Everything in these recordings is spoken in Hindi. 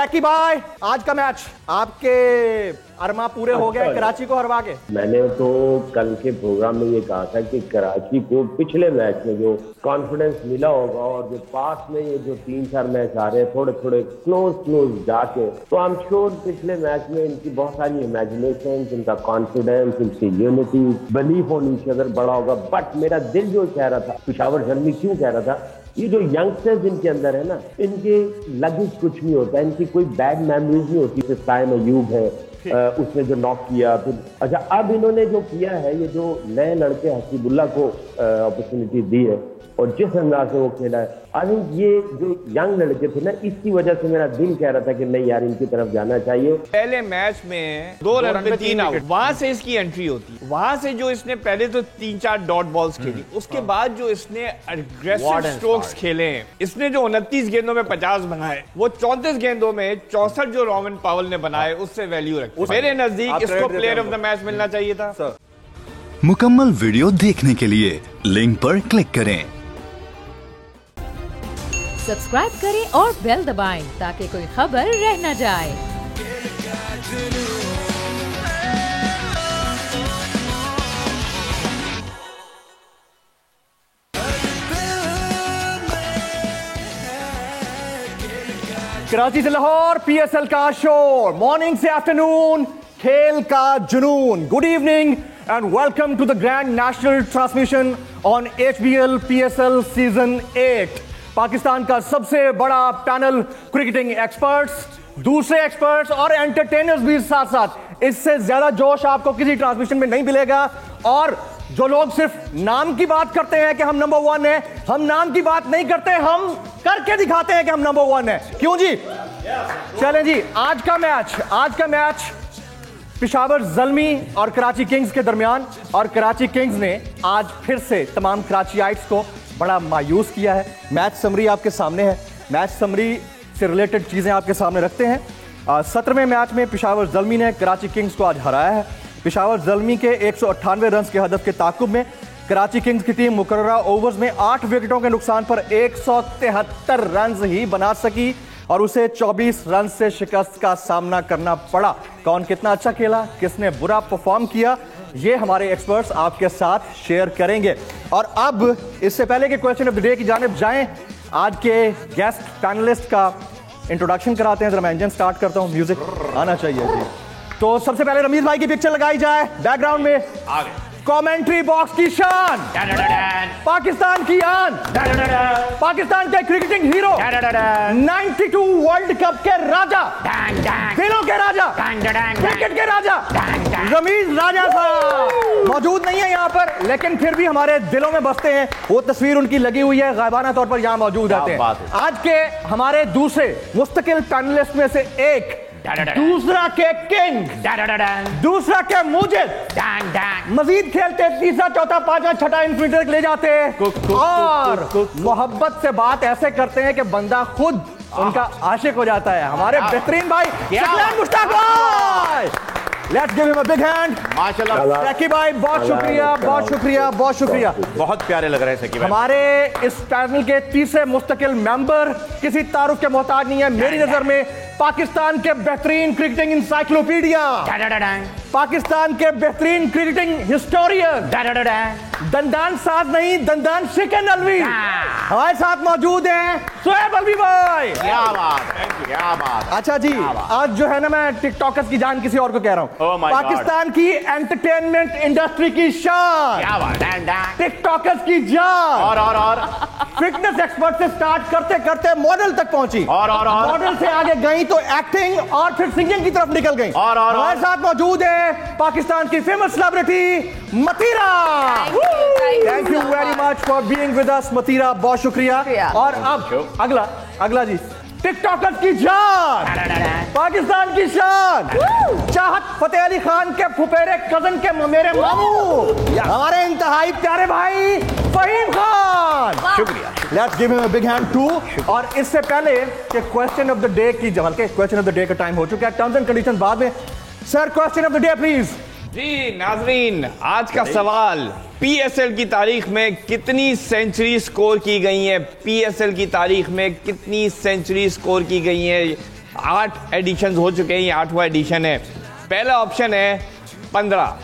सैकी भाई, आज का मैच आपके अरमा पूरे हो गए कराची को हरवा के। मैंने तो कल के प्रोग्राम में ये कहा था कि कराची को पिछले मैच में जो कॉन्फिडेंस मिला होगा और जो पास में ये जो 3-4 मैच आ रहे हैं थोड़े थोड़े क्लोज जाके, तो आई एम श्योर पिछले मैच में इनकी बहुत सारी इमेजिनेशन, इनका कॉन्फिडेंस, इनकी यूनिटी, बिलीफ होनी चाहिए अगर बड़ा होगा। बट मेरा दिल जो कह रहा था, पिशावर जर्मी क्यों कह रहा था, ये जो यंगस्टर्स इनके अंदर है ना, इनके लगेज कुछ नहीं होता, इनकी कोई बैड मेमोरीज नहीं होती। जैसे साइम अयूब है, उसने जो नॉक किया, फिर अच्छा अब इन्होंने जो किया है, ये जो नए लड़के हसीबुल्ला को अपॉर्चुनिटी दी है और जिस अंदाज से वो खेला है, आई थिंक ये जो यंग लड़के थे ना, इसकी वजह से मेरा दिल कह रहा था कि नहीं यार इनकी तरफ जाना चाहिए। पहले मैच में 2 रन पे 3 आउट, वहां से इसकी एंट्री होती, वहां से जो इसने पहले तो 3-4 डॉट बॉल्स खेली, उसके बाद जो इसने अग्रेसिव स्ट्रोक्स खेले, इसने जो 29 गेंदों में 50 बनाए, वो 34 गेंदों में 64 जो रॉबिन पावेल ने बनाए उससे वैल्यू रखते। मेरे नजदीक इसको प्लेयर ऑफ द मैच मिलना चाहिए था। मुकम्मल वीडियो देखने के लिए लिंक पर क्लिक करें, सब्सक्राइब करें और बेल दबाएं ताकि कोई खबर रह न जाए। कराची से लाहौर पीएसएल का शो, मॉर्निंग से आफ्टरनून, खेल का जुनून। Good evening and welcome to the grand national transmission on HBL PSL season 8। Pakistan का सबसे बड़ा पैनल, क्रिकेटिंग एक्सपर्ट्स, दूसरे एक्सपर्ट्स और एंटरटेनर्स भी साथ साथ। इससे ज्यादा जोश आपको किसी ट्रांसमिशन में नहीं मिलेगा। और जो लोग सिर्फ नाम की बात करते हैं कि हम नंबर 1 है, हम नाम की बात नहीं करते, हम करके दिखाते हैं कि हम नंबर 1 है। क्यों जी? चलें जी, आज का मैच पेशावर ज़ल्मी और कराची किंग्स के दरमियान, और कराची किंग्स ने आज फिर से तमाम कराचीआइट्स को बड़ा मायूस किया है। मैच समरी आपके सामने है, मैच समरी से रिलेटेड चीज़ें आपके सामने रखते हैं। 17वें मैच में पेशावर ज़ल्मी ने कराची किंग्स को आज हराया है। पेशावर ज़ल्मी के 198 रन के हदफ के ताकुब में कराची किंग्स की टीम मुकर्ररा ओवर्स में 8 विकेटों के नुकसान पर 173 रन ही बना सकी और उसे 24 रन से शिकस्त का सामना करना पड़ा। कौन कितना अच्छा खेला, किसने बुरा परफॉर्म किया, ये हमारे एक्सपर्ट्स आपके साथ शेयर करेंगे। और अब इससे पहले कि क्वेश्चन ऑफ द डे की जानिब जाएं, आज के गेस्ट पैनलिस्ट का इंट्रोडक्शन कराते हैं। जरा मैं इंजन स्टार्ट करता हूं, म्यूजिक आना चाहिए जी। तो सबसे पहले रमीज भाई की पिक्चर लगाई जाए बैकग्राउंड में। आगे कमेंट्री बॉक्स की शान, पाकिस्तान की आन, पाकिस्तान के क्रिकेटिंग हीरो, 92 वर्ल्ड कप के राजा, दिलों के राजा, क्रिकेट के राजा रमीज राजा साहब मौजूद नहीं है यहाँ पर, लेकिन फिर भी हमारे दिलों में बसते हैं। वो तस्वीर उनकी लगी हुई है, गायबाना तौर पर यहाँ मौजूद रहते हैं। आज के हमारे दूसरे मुस्तकिल पैनलिस्ट में से एक, दूसरा के किंग, दूसरा के मुजिद, मजीद खेलते, तीसरा चौथा पांचवा छठा इन्फिनिटर ले जाते और मोहब्बत से बात ऐसे करते हैं कि बंदा खुद उनका आशिक हो जाता है। हमारे बेहतरीन भाई सकलैन मुश्ताक भाई, let's give him a big hand. माशाल्लाह सैकी भाई, बहुत शुक्रिया, बहुत शुक्रिया, बहुत शुक्रिया। बहुत प्यारे लग रहे हैं सैकी भाई। हमारे इस पैनल के तीसरे मुस्तकिल मेंबर किसी तारुफ के मोहताज नहीं है मेरी नजर में, पाकिस्तान के बेहतरीन क्रिकेटिंग इंसाइक्लोपीडिया, पाकिस्तान के बेहतरीन क्रिकेटिंग हिस्टोरियन, दंदान साज नहीं दंदान शिकन अलवी हमारे साथ मौजूद हैं शोएब अलवी भाई। क्या बात, क्या बात। अच्छा जी, आज जो है ना, मैं टिकटॉकर्स की जान किसी और को कह रहा हूँ, पाकिस्तान की एंटरटेनमेंट इंडस्ट्री की शान, टिकटॉकर्स की जान, और फिटनेस एक्सपर्ट से स्टार्ट करते करते मॉडल तक पहुंची, और मॉडल से आगे गई तो एक्टिंग और फिर सिंगिंग की तरफ निकल गई। और हमारे साथ मौजूद है पाकिस्तान की famous celebrity Mathira. Thank you very much for being with us Mathira, बहुत शुक्रिया। और अब अगला जी, टिकटॉकर्स की जान, पाकिस्तान की शान, चाहत फतेह अली खान के फुफेरे कजन के मेरे मामू, हमारे इंतहाई प्यारे भाई फहीम खान। शुक्रिया, let's give him a big hand too. और इससे पहले कि क्वेश्चन ऑफ द डे की, जब के क्वेश्चन ऑफ द डे का टाइम हो चुका है, टर्म्स एंड कंडीशंस बाद में। Sir, question of the day please. जी नाजरीन, आज का सवाल, पीएसएल की तारीख में कितनी सेंचुरी स्कोर की गई है? पीएसएल की तारीख में कितनी सेंचुरी स्कोर की गई है? 8 एडिशन हो चुके हैं, ये 8वां एडिशन है। पहला ऑप्शन है 15,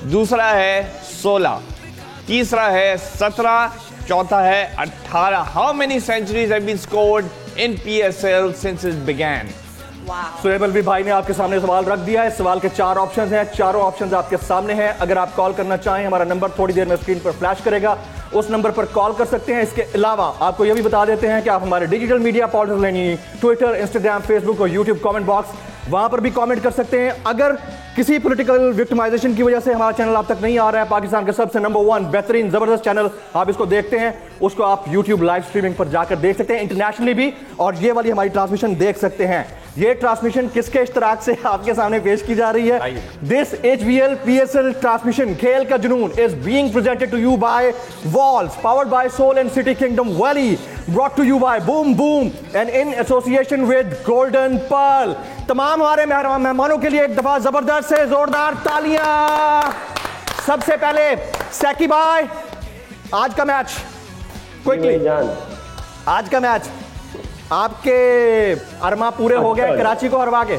दूसरा है 16, तीसरा है 17, चौथा है 18। How many centuries have been scored in PSL since it began? Suhaib Alvi भाई ने आपके सामने सवाल रख दिया है। सवाल के 4 ऑप्शंस हैं, चारों ऑप्शंस आपके सामने हैं। अगर आप कॉल करना चाहें, हमारा नंबर थोड़ी देर में स्क्रीन पर फ्लैश करेगा, उस नंबर पर कॉल कर सकते हैं। इसके अलावा आपको यह भी बता देते हैं कि आप हमारे डिजिटल मीडिया पोर्टल यानी ट्विटर, इंस्टाग्राम, फेसबुक और यूट्यूब कमेंट बॉक्स, वहां पर भी कमेंट कर सकते हैं। अगर किसी पॉलिटिकल विक्टिमाइजेशन की वजह से हमारा चैनल आप तक नहीं आ रहा है, पाकिस्तान का सबसे नंबर 1 बेहतरीन जबरदस्त चैनल आप इसको देखते हैं, उसको आप यूट्यूब लाइव स्ट्रीमिंग पर जाकर देख सकते हैं इंटरनेशनली भी, और ये वाली हमारी ट्रांसमिशन देख सकते हैं। ये ट्रांसमिशन किसके इश्तराक से आपके सामने पेश की जा रही है? दिस HBL PSL ट्रांसमिशन खेल का जुनून is being presented to you by Walls, powered by Soul and City Kingdom Valley, brought to you by Boom Boom and in association with Golden Pearl. तमाम हमारे मेहमानों के लिए एक दफा जबरदस्त से जोरदार तालियां। सबसे पहले सैकी भाई, आज का मैच क्विकली, आज का मैच आपके अरमा पूरे हो गए कराची को हरवा के?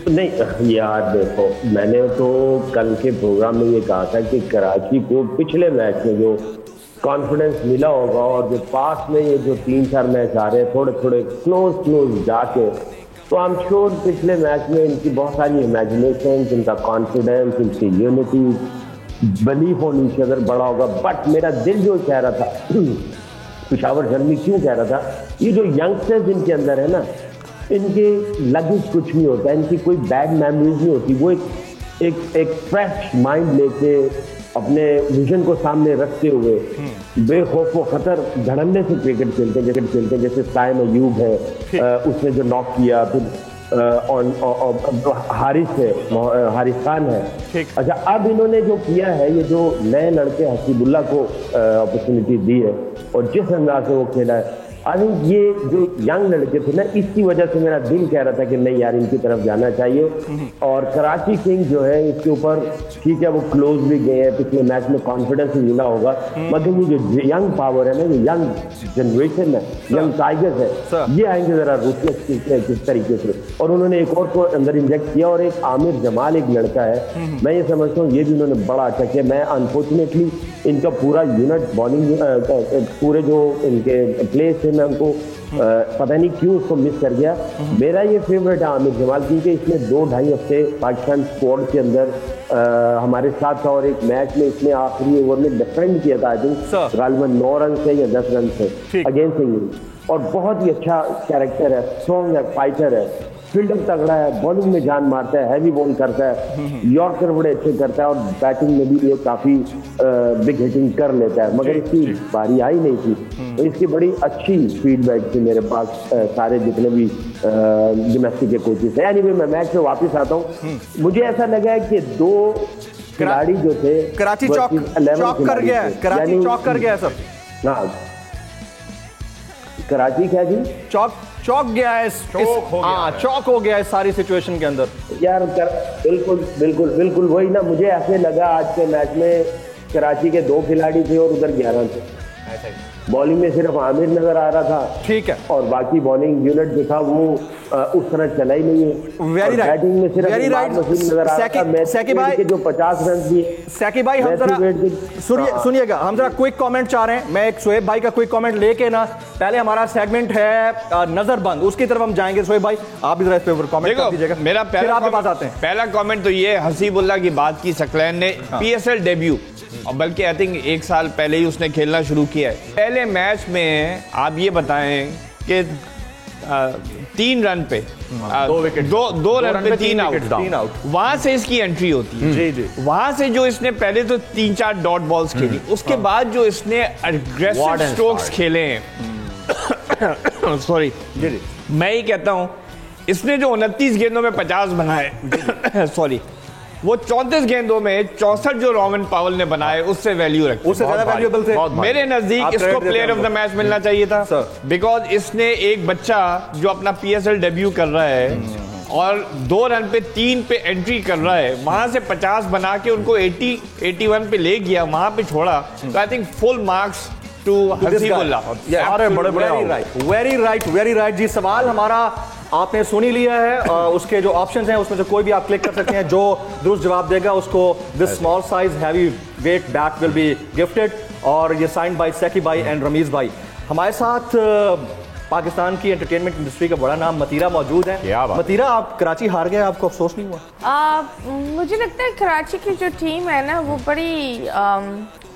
नहीं यार देखो, मैंने तो कल के प्रोग्राम में ये कहा था कि कराची को पिछले मैच में जो कॉन्फिडेंस मिला होगा और जो पास में ये जो 3-4 मैच आ रहे हैं थोड़े थोड़े क्लोज जाके, तो आई एम श्योर पिछले मैच में इनकी बहुत सारी इमेजिनेशन, इनका कॉन्फिडेंस, इनकी unity, belief on each other बड़ा होगा। बट मेरा दिल जो कह रहा था, पिशावर जर्मी क्यों कह रहा था, ये जो यंगस्टर्स इनके अंदर है ना, इनके लगेज कुछ नहीं होता, इनकी कोई बैड मेमोरीज नहीं होती। वो एक फ्रेश माइंड लेके अपने विजन को सामने रखते हुए बेखौफ व खतर धड़ल्ले से क्रिकेट खेलते हैं। जैसे साइम अयूब है, उसने जो नॉक किया, फिर हारिस खान है। अच्छा, अब इन्होंने जो किया है, ये जो नए लड़के हसीबुल्ला को अपॉर्चुनिटी दी है और जिस अंदाज से वो खेला है, आई थिंक ये जो यंग लड़के थे ना, इसकी वजह से मेरा दिल कह रहा था कि नहीं यार, इनकी तरफ जाना चाहिए। और कराची किंग जो है, इसके ऊपर ठीक है वो क्लोज भी गए हैं, पिछले मैच में कॉन्फिडेंस भी मिला होगा, मगर ये जो यंग पावर है ना, ये यंग जनरेशन है, यंग टाइगर्स है, ये आएंगे जरा रूथलेस किस तरीके से। और उन्होंने एक और को अंदर इंजेक्ट किया, और एक आमिर जमाल एक लड़का है, मैं ये समझता हूँ ये भी उन्होंने बड़ा अच्छा किया। मैं अनफॉर्चुनेटली इनका पूरा यूनिट बॉलिंग, पूरे जो इनके प्लेस थे, मैं उनको पता नहीं क्यों उसको मिस कर गया। मेरा ये फेवरेट है आमिर जमाल, क्योंकि इसने 2-2.5 हफ्ते पाकिस्तान स्क्वाड के अंदर हमारे साथ था, और एक मैच में इसने आखिरी ओवर में डिफेंड किया था, आई थिंक गालिबन 9 रन से या 10 रन से अगेंस्ट इंग्लैंड, और बहुत ही अच्छा कैरेक्टर है, स्ट्रॉन्ग है, फाइटर है, फील्डर तगड़ा है, बॉलिंग में जान मारता है, हैवी बॉल करता है, यॉर्कर बड़े अच्छे करता है, और बैटिंग में भी ये काफी बिग हिटिंग कर लेता है, मगर इसकी बारी आई नहीं थी। तो इसकी बड़ी अच्छी फीडबैक थी मेरे पास, सारे जितने भी डोमेस्टिक के कोचेस हैं। एनीवे, मैं मैच में वापस आता हूँ। मुझे ऐसा लगा है कि 2 खिलाड़ी जो थे, कराची चौक कर गया है, कराची चौक कर गया है सब। हाँ, कराची क्या जी, चौक गया है, चौक हो गया है सारी सिचुएशन के अंदर यार। बिल्कुल वही ना, मुझे ऐसे लगा आज के मैच में कराची के 2 खिलाड़ी थे और उधर 11 थे। बॉलिंग में सिर्फ आमिर नजर आ रहा था, ठीक है, और बाकी बॉलिंग यूनिट जो था वो उस तरह चला ही नहीं है। वेरी राइट, बैटिंग में सिर्फ वेरी राइट नजर आ रहा था। सैकी भाई के जो 50 रन दिए। सैकी भाई, हम जरा सुनिएगा, हम जरा क्विक कमेंट चाह रहे हैं। मैं एक शोएब भाई का क्विक कमेंट लेके ना, पहले हमारा सेगमेंट है नजरबंद, उसकी तरफ हम जाएंगे। शोएब भाई, आप इधर इस पे कमेंट कर दीजिएगा, मेरा फिर आपके पास आते हैं। पहला कमेंट तो ये हसीबुल्ला की बात की, सकलैन ने PSL डेब्यू, और बल्कि आई थिंक 1 साल पहले ही उसने खेलना शुरू किया है। पहले मैच में आप ये बताएं कि 3 रन पे 2 रन पे 3 आउट, वहां से इसकी एंट्री होती है। जी। वहां से जो इसने पहले तो 3-4 डॉट बॉल्स खेली, उसके बाद जो इसने अग्रेसिव स्ट्रोक्स खेले हैं, सॉरी मैं ही कहता हूं, इसने जो 29 गेंदों में 50 बनाए, सॉरी, वो 34 गेंदों में 64 जो रॉबिन पावल ने बनाए उससे वैल्यू रखते, उससे ज्यादा वैल्यूएबल थे। मेरे नजदीक इसको प्लेयर ऑफ द मैच मिलना चाहिए था, बिकॉज इसने एक बच्चा जो अपना PSL डेब्यू कर रहा है और 2 रन पे 3 पे एंट्री कर रहा है, वहां से 50 बना के उनको 81 पे ले गया, वहां पे छोड़ा। तो I think full marks to Haseebullah. अरे बड़े वेरी राइट जी। सवाल हमारा आपने सुन ही लिया है। उसके जो ऑप्शंस हैं उसमें से कोई भी आप क्लिक कर सकते हैं। जो दुरुस्त जवाब देगा उसको this small size heavy weight bat will be gifted. और ये साइंड बाय सेकी भाई एंड रमीज भाई। हमारे साथ पाकिस्तान की एंटरटेनमेंट इंडस्ट्री का बड़ा नाम मतीरा मौजूद है। मतीरा, आप कराची हार गए, आपको अफसोस नहीं हुआ? मुझे लगता है कराची की जो टीम है ना वो बड़ी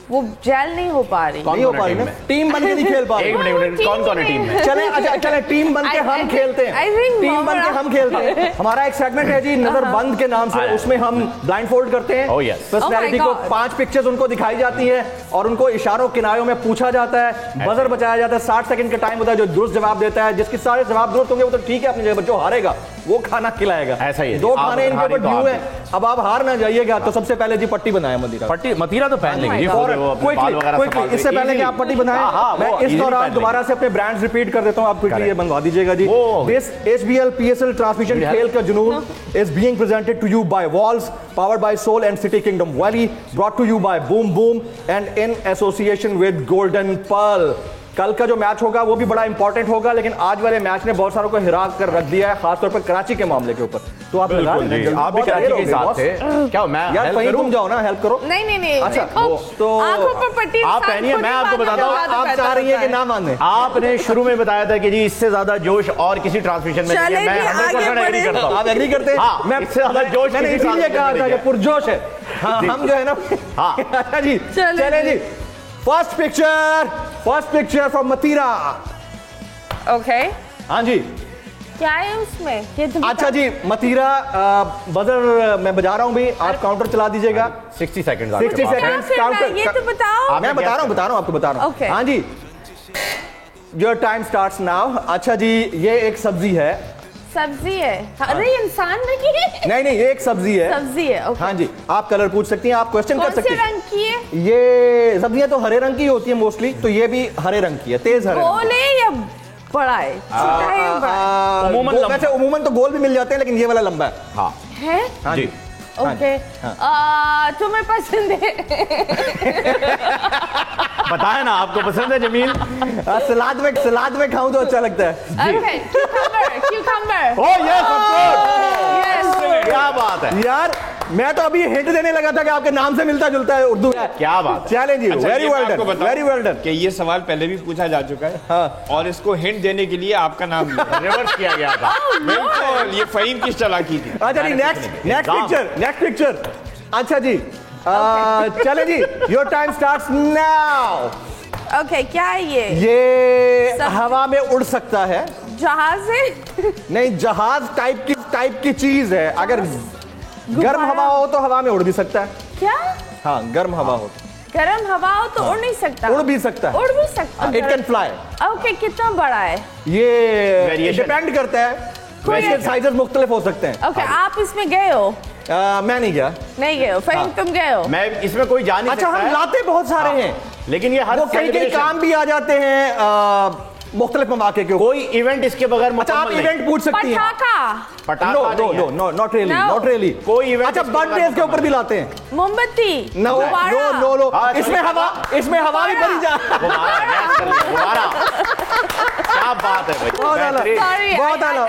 वो जेल नहीं हो पा रही। नहीं हो पा रही ना, टीम बन के नहीं खेल पा रही। एक मिनट, कौन कौन है टीम में? चले अच्छा चले टीम बन के हम खेलते हैं। टीम बन के हम खेलते हैं। हमारा एक सेगमेंट है जी नजर बंद के नाम से, उसमें हम ब्लाइंड फोल्ड करते हैं। पर्सनैलिटी को 5 पिक्चर्स उनको दिखाई जाती है और उनको इशारों किनारों में पूछा जाता है, बजर बचाया जाता है। 60 सेकंड का टाइम होता है। जो दुरुस्त जवाब देता है, जिसके सारे जवाब दुरुस्त होंगे वो तो ठीक है अपनी जगह, जो हारेगा वो खाना खिलाएगा। ऐसा ही है। 2 खाने इनके ऊपर ड्यू है। अब आप हार ना जाइएगा। तो सबसे पहले जी पट्टी बनाए मतीरा। मतीरा तो पहन लेंगे। इससे पहले कि आप पट्टी बनाएं, मैं इस दौरान दोबारा से अपने ब्रांड्स रिपीट कर देता हूं। आप क्विकली ये बनवा दीजिएगा जी। दिस HBL PSL ट्रांसमिशन खेल का जुनून is being presented to you by Walls, powered by Soul and City Kingdom Valley, brought to you by Boom Boom and in association with Golden Pearl. कल का जो मैच होगा वो भी बड़ा इंपॉर्टेंट होगा, लेकिन आज वाले मैच ने बहुत सारों को हिरा कर रख दिया है, खासतौर पर कराची के मामले के ऊपर। तो आप लगा लें, आप भी कराची के साथ थे क्या? मैं यार कहीं तुम जाओ ना, हेल्प करो। नहीं। अच्छा तो आंखों पर पट्टी आप पहनिए, मैं आपको बताता हूँ। आप चाह रही है कि ना माने? आपने शुरू में बताया था कि जी इससे ज्यादा जोश और किसी ट्रांसमिशन में नहीं है। मैं 100% एग्री करता हूँ। आप एग्री करते हैं? हाँ, मैं इससे ज्यादा जोश मैंने इसीलिए कहा था कि पुरजोश है। हाँ, हम जो है ना। हाँ अच्छा जी, चले जी। First picture from Mathira. Okay, हाँ जी, क्या है उसमें? ये तो अच्छा जी मतीरा, बजर मैं बजा रहा हूँ भी, आप काउंटर चला दीजिएगा। 60 सेकंड। 60 second counter. ये तो बताओ। मैं बता रहा हूँ आपको बता रहा हूँ। हाँ जी, योर टाइम स्टार्ट्स नाउ। अच्छा जी, ये एक सब्जी है। सब्जी है? अरे इंसान नहीं। नहीं, ये एक सब्जी है। सब्जी है, ओके। हाँ जी, आप कलर पूछ सकती हैं, आप क्वेश्चन कर सकती हैं। कौन से रंग की है? ये सब्जियां तो हरे रंग की होती है मोस्टली, तो ये भी हरे रंग की है, तेज हरे। गोल है या बड़ा है? छोटा है या बड़ा? वैसे उमूमन तो गोल भी मिल जाते हैं, लेकिन ये वाला लंबा है। हाँ है? हाँ जी। ओके, तुम्हें पसंद है? बताया ना आपको पसंद है जमील। सलाद में खाऊं तो अच्छा लगता है। Okay, cucumber. Oh yes, of course. Yes, क्या बात है यार, मैं तो अभी हिंट देने लगा था कि आपके नाम से मिलता जुलता है उर्दू में। क्या बात है। Challenge, very well done. कि ये सवाल पहले भी पूछा जा चुका है। हाँ। और इसको हिंट देने के लिए आपका नाम रिवर्स किया गया था। बिल्कुल, ये फहीम की चालाकी थी। अच्छा जी, नेक्स्ट पिक्चर। अच्छा जी, चले जी, your time starts now. Okay, क्या है ये? ये हवा में उड़ सकता है। जहाज है? नहीं, जहाज टाइप की चीज है। अगर गर्म हवा हो तो हवा में उड़ भी सकता है। क्या? हाँ, गर्म हवा हो। गर्म हवा हो तो उड़ नहीं सकता? उड़ भी सकता है। उड़ भी सकता है। It can fly. ओके, कितना बड़ा है ये? डिपेंड करता है, इसके साइजेस मुख्तलिफ हो सकते हैं। ओके, आप इसमें गए हो? मैं नहीं गया। नहीं गए हो? फहीम, तुम गए हो? मैं इसमें कोई जा नहीं अच्छा, सकता। हम लाते बहुत सारे हैं, लेकिन ये हर वो कई काम भी आ जाते हैं मुख्तलिफ मौके के। कोई इवेंट इसके बगैर अच्छा, आप इवेंट पूछ सकती हैं। पटाखा? No, not really. कोई इवेंट। अच्छा, बर्थडे के ऊपर भी लाते हैं। मोमबत्ती? नो, इसमें हवा भी भरी जा। क्या बात है भाई, बहुत आला।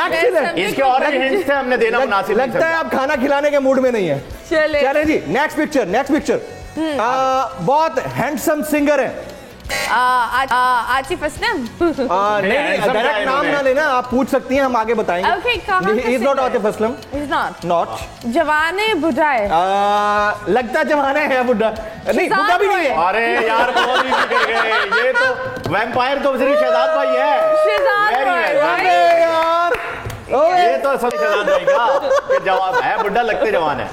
एक्सीलेंट। इसके और हिंट्स थे, हमने देना मुनासिब नहीं लगता है आप खाना खिलाने के मूड में नहीं है। चले जी, नेक्स्ट पिक्चर। बहुत हैंडसम सिंगर है। आतिफ असलम? नहीं, डायरेक्ट नाम ना लेना, आप पूछ सकती हैं, हम आगे बताएंगे। ओके, कहाँ? He is not Atif Aslam. He's not. Not. जवान है, बुढ़ा है? लगता जवान है, बुढ़ा नहीं, बुढ़ा भी नहीं है। अरे यार, बहुत इजी कर गए। ये तो वैम्पायर तो सिर्फ शहजाद भाई है। शहजाद भाई। यार, ये तो सब शहजाद भाई का जवाब है। बुढ़ा लगते जवान है।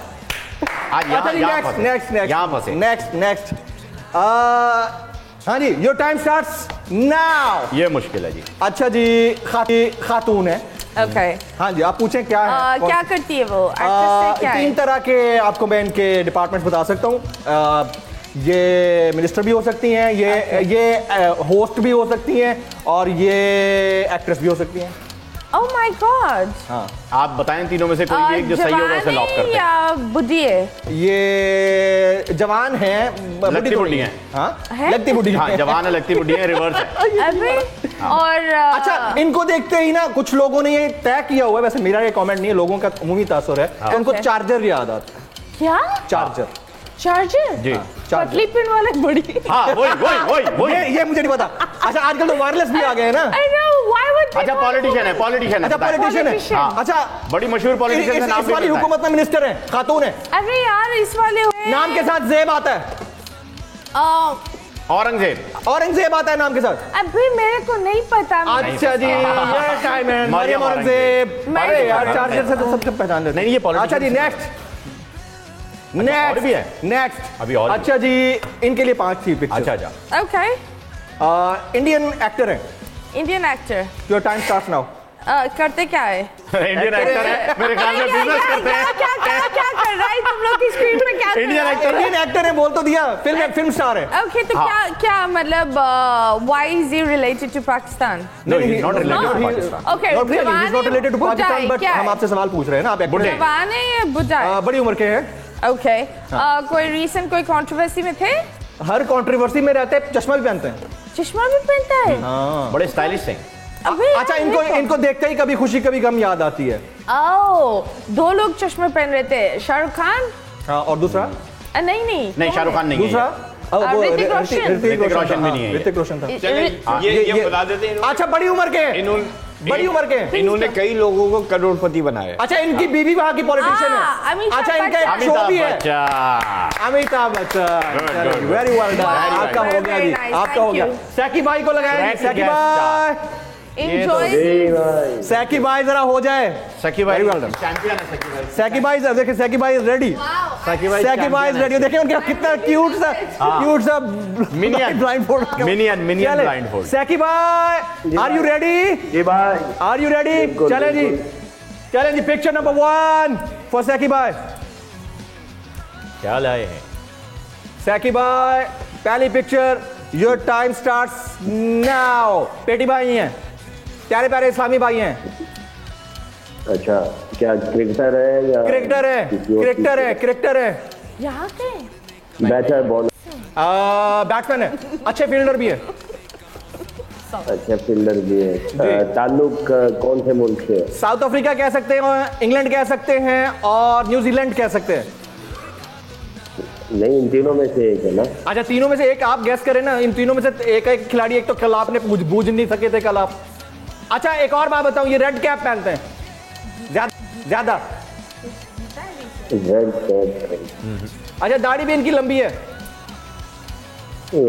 नेक्स्ट। हाँ जी, योर टाइम स्टार्ट्स नाउ। ये मुश्किल है जी। अच्छा जी, खातून है। ओके, हाँ जी, आप पूछें क्या है? क्या करती है वो? एक्ट्रेस क्या है? 3 तरह के आपको मैं इनके डिपार्टमेंट्स बता सकता हूँ। ये मिनिस्टर भी हो सकती हैं, ये होस्ट भी हो सकती हैं, और ये एक्ट्रेस भी हो सकती हैं। Oh my God. हाँ आप बताएं तीनों में से कोई एक जो सही होगा उसे लॉक करते हैं। या बुद्धि है? ये जवान है, लगती बुढ़ी है। हाँ लगती बुढ़ी हाँ, जवान है, लगती बुढ़ी है, रिवर्स है। अबे और अच्छा, इनको देखते ही ना कुछ लोगों ने ये तय किया हुआ है, वैसे मेरा ये कमेंट नहीं है, लोगों का उमूमी तासुर है, उनको चार्जर याद आता है। क्या चार्जर? चार्जर जी, पतली पिन वाले बड़ी। हाँ वही ये मुझे नहीं पता। अच्छा आजकल तो वायरलेस भी आ गए हैं ना। I know, why would people अच्छा पॉलिटिशियन है, पॉलिटिशियन है। अच्छा पॉलिटिशियन है। Politician। अच्छा बड़ी मशहूर पॉलिटिशियन का नाम इस वाली हुकूमत में मिनिस्टर है, खातून है, अरे यार इस वाले नाम के साथ जेब आता है, औरंगजेब। औरंगजेब आता है नाम के साथ। अभी मेरे को नहीं पता। अच्छा जी, ये टाइम है, मरियम औरंगजेब। अरे यार चार्जर से तो सबसे पहचान लेते हैं। नहीं, ये अच्छा जी नेक्स्ट और भी है नेक्स्ट अभी और। अच्छा जी, इनके लिए 5 थी पिक्चर। अच्छा ओके, इंडियन एक्टर है। Indian actor. Your time starts now. करते क्या है? इंडियन एक्टर है, मेरे ख्याल में बिजनेस करते हैं। क्या कर रहा है तुम लोग की स्क्रीन पे? क्या इंडियन एक्टर है, बोल तो दिया, फिल्म स्टार है। ओके, तो क्या मतलब why is he related to Pakistan? No, he's not related to Pakistan. Okay, Not really, he's not related to Pakistan, but हम आपसे सवाल पूछ रहे हैं ना, आप एक्टर हैं। जवान है या बुढ़ा है? बड़ी उम्र के हैं। ओके, कोई रीसेंट कोई कंट्रोवर्सी में थे? हर कंट्रोवर्सी में रहते हैं, चश्मा भी पहनते हैं। चश्मा भी पहनता है? बड़े स्टाइलिश हैं। अच्छा, इनको देखते ही कभी खुशी कभी गम याद आती है। ओह, 2 लोग चश्मे पहन रहे थे, शाहरुख खान। हाँ, और दूसरा? नहीं शाहरुख खान नहीं है। दूसरा ऋतिक रोशन। ऋतिक रोशन भी नहीं है। ऋतिक रोशन था। ये बता देते हैं। अच्छा, बड़ी उम्र के, बड़ी उम्र के इन्होंने कई लोगों को करोड़पति बनाया। अच्छा, इनकी बीवी वहाँ की पॉलिटिशियन है। अच्छा, इनका एक शो भी है, Amitabh Bachchan. Very well done, आपका हो गया जी, आपका हो गया। सैकी भाई को लगाया, सैकी भाई एंजॉय। सैकी भाई जरा हो जाए। सकी भाई चैंपियन है सकी भाई। सैकी भाई देखिए, सैकी भाई इज रेडी। सैकी भाई इज रेडी। देखिए उनका कितना क्यूट सा मिनियन ब्लाइंडफोल्ड, मिनियन ब्लाइंडफोल्ड। सैकी भाई, आर यू रेडी? जी भाई, आर यू रेडी? चले जी, पिक्चर नंबर 1 फॉर सैकी भाई। क्या लाए हैं सैकी भाई, पहली picture, your time starts now. पेटी भाई हैं, प्यारे प्यारे इस्लामी भाई हैं। अच्छा, क्या क्रिकेटर है या क्रिकेटर है यहाँ के बैटर बॉलर? बैट्समैन है, अच्छे फील्डर भी है। अच्छा, फील्डर भी है। ताल्लुक कौन से मुल्क से? साउथ अफ्रीका कह सकते हैं, इंग्लैंड कह सकते हैं, और न्यूजीलैंड कह सकते हैं। नहीं, इन तीनों में से एक है ना? अच्छा, तीनों में से एक आप गैस करें ना, इन तीनों में से एक खिलाड़ी, एक तो कल आपने बूझ नहीं सके थे कल आप। अच्छा, एक और बात बताऊं, ये रेड कैप पहनते हैं ज्यादा। Red cap. अच्छा, दाढ़ी भी इनकी लंबी है।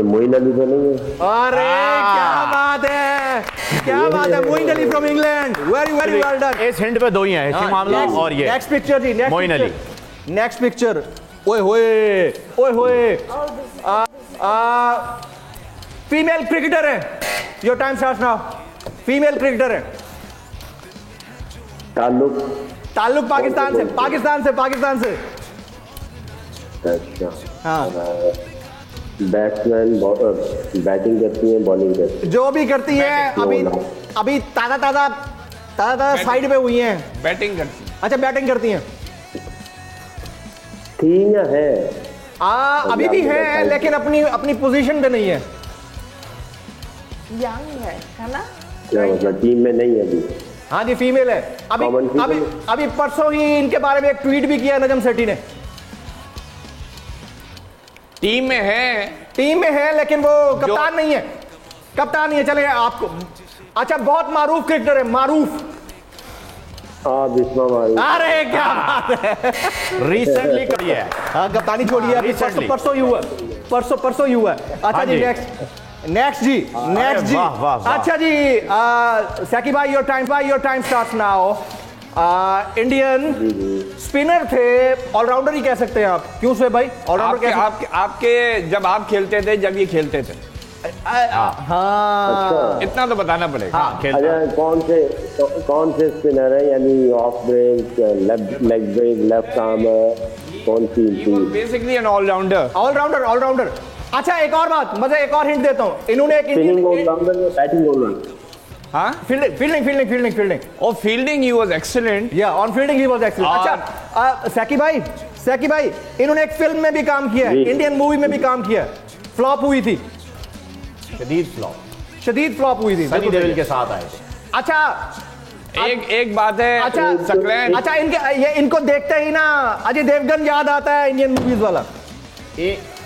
मोइन अली तो नहीं है? अरे क्या बात है, Moeen Ali from England. Very very well done. इस हिंट पे 2 ही हैं, इसी मामला और ये। नेक्स्ट पिक्चर जी, मोइन अली। Next picture. ओए होए, फीमेल क्रिकेटर है। Your time starts now. Female cricketer है। ताल्लुक पाकिस्तान से। अच्छा, हाँ, बैट्समैन बैटिंग करती है, बॉलिंग करती है? जो भी करती है, अभी ताजा साइड पे हुई हैं। बैटिंग करती। अच्छा, बैटिंग करती हैं। थी या है? अभी भी है, लेकिन अपनी पोजीशन पे नहीं है। यंग है ना? क्या मतलब टीम में नहीं है अभी? हाँ जी, फीमेल है। अभी परसों ही इनके बारे में एक ट्वीट भी किया नजम सेठी ने। टीम में है, लेकिन वो कप्तान नहीं है। चले आपको। अच्छा, बहुत मारूफ क्रिकेटर है, मारूफ। बिस्मा मारूफ। अरे क्या बात है, रिसेंटली करी है। हाँ, कप्तानी छोड़ी है, परसों ही हुआ। अच्छा जी, नेक्स्ट जी। वाह। अच्छा जी, सैकी भाई, your time starts now. Indian spinner थे, ऑलराउंडर ही कह सकते हैं आप। क्यों से भाई ऑलराउंडर? आपके जब आप खेलते थे, जब ये खेलते थे। हाँ, इतना तो बताना पड़ेगा। अच्छा, कौन से स्पिनर है, यानी off break, leg break, left arm, कौन सी? Basically an allrounder. अच्छा, एक और बात, एक और हिंट देता हूँ। इन्होंने स्पिनिंग ऑलराउंडर या बैटिंग ऑलराउंडर? हाँ फील्डिंग और फील्डिंग ही वाज एक्सीलेंट। या on fielding he was excellent. अच्छा सैकी भाई इन्होंने एक फिल्म में भी काम किया है, इंडियन मूवी में भी काम किया है, फ्लॉप हुई थी, शदीद फ्लॉप हुई थी, सनी देओल के साथ आए थे। अच्छा एक बात है सकलैन, अच्छा इनको देखते ही ना अजय देवगन याद आता है, इंडियन मूवीज वाला।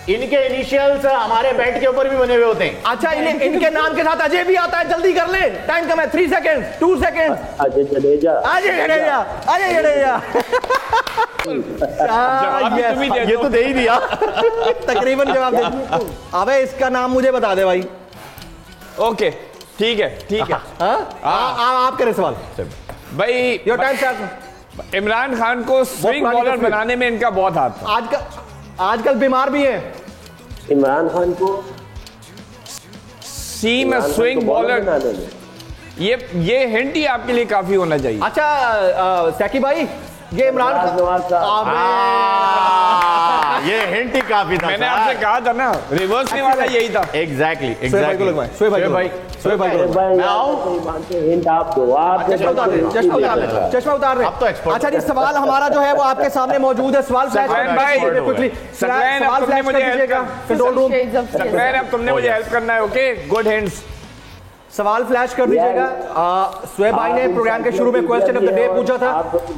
इनके इनिशियल्स हमारे बैट के ऊपर भी बने हुए होते हैं। अच्छा इनके नाम के साथ अजय भी आता है, जल्दी कर ले, टाइम कम है, 3 सेकंड 2 सेकंड। अजय जडेजा ये तो दे ही दिया। तकरीबन जवाब दे दिया। अबे इसका नाम मुझे बता दे भाई। ओके ठीक है आप करें सवाल भाई। Your time start. Imran Khan को स्विंग बॉलर बनाने में इनका बहुत हाथ था। आजकल बीमार भी है इमरान खान को सी में स्विंग बॉलर, ये हिंट ही आपके लिए काफी होना चाहिए। अच्छा सैकी भाई ये इमरान ये हिंट ही काफी था। मैंने आपसे कहा था ना रिवर्स नहीं वाला यही था। एग्जैक्टली हिंट आप दो, आप चश्मा उतार रहे। अब तो एक्सपर्ट। अच्छा जी सवाल हमारा जो है वो आपके सामने मौजूद है। सवाल फ्लैश कंट्रोल रूम, अब तुमने मुझे हेल्प करना है। Okay good hints. सवाल फ्लैश कर दीजिएगा। शोएब भाई ने प्रोग्राम के शुरू में क्वेश्चन ऑफ द डे पूछा था,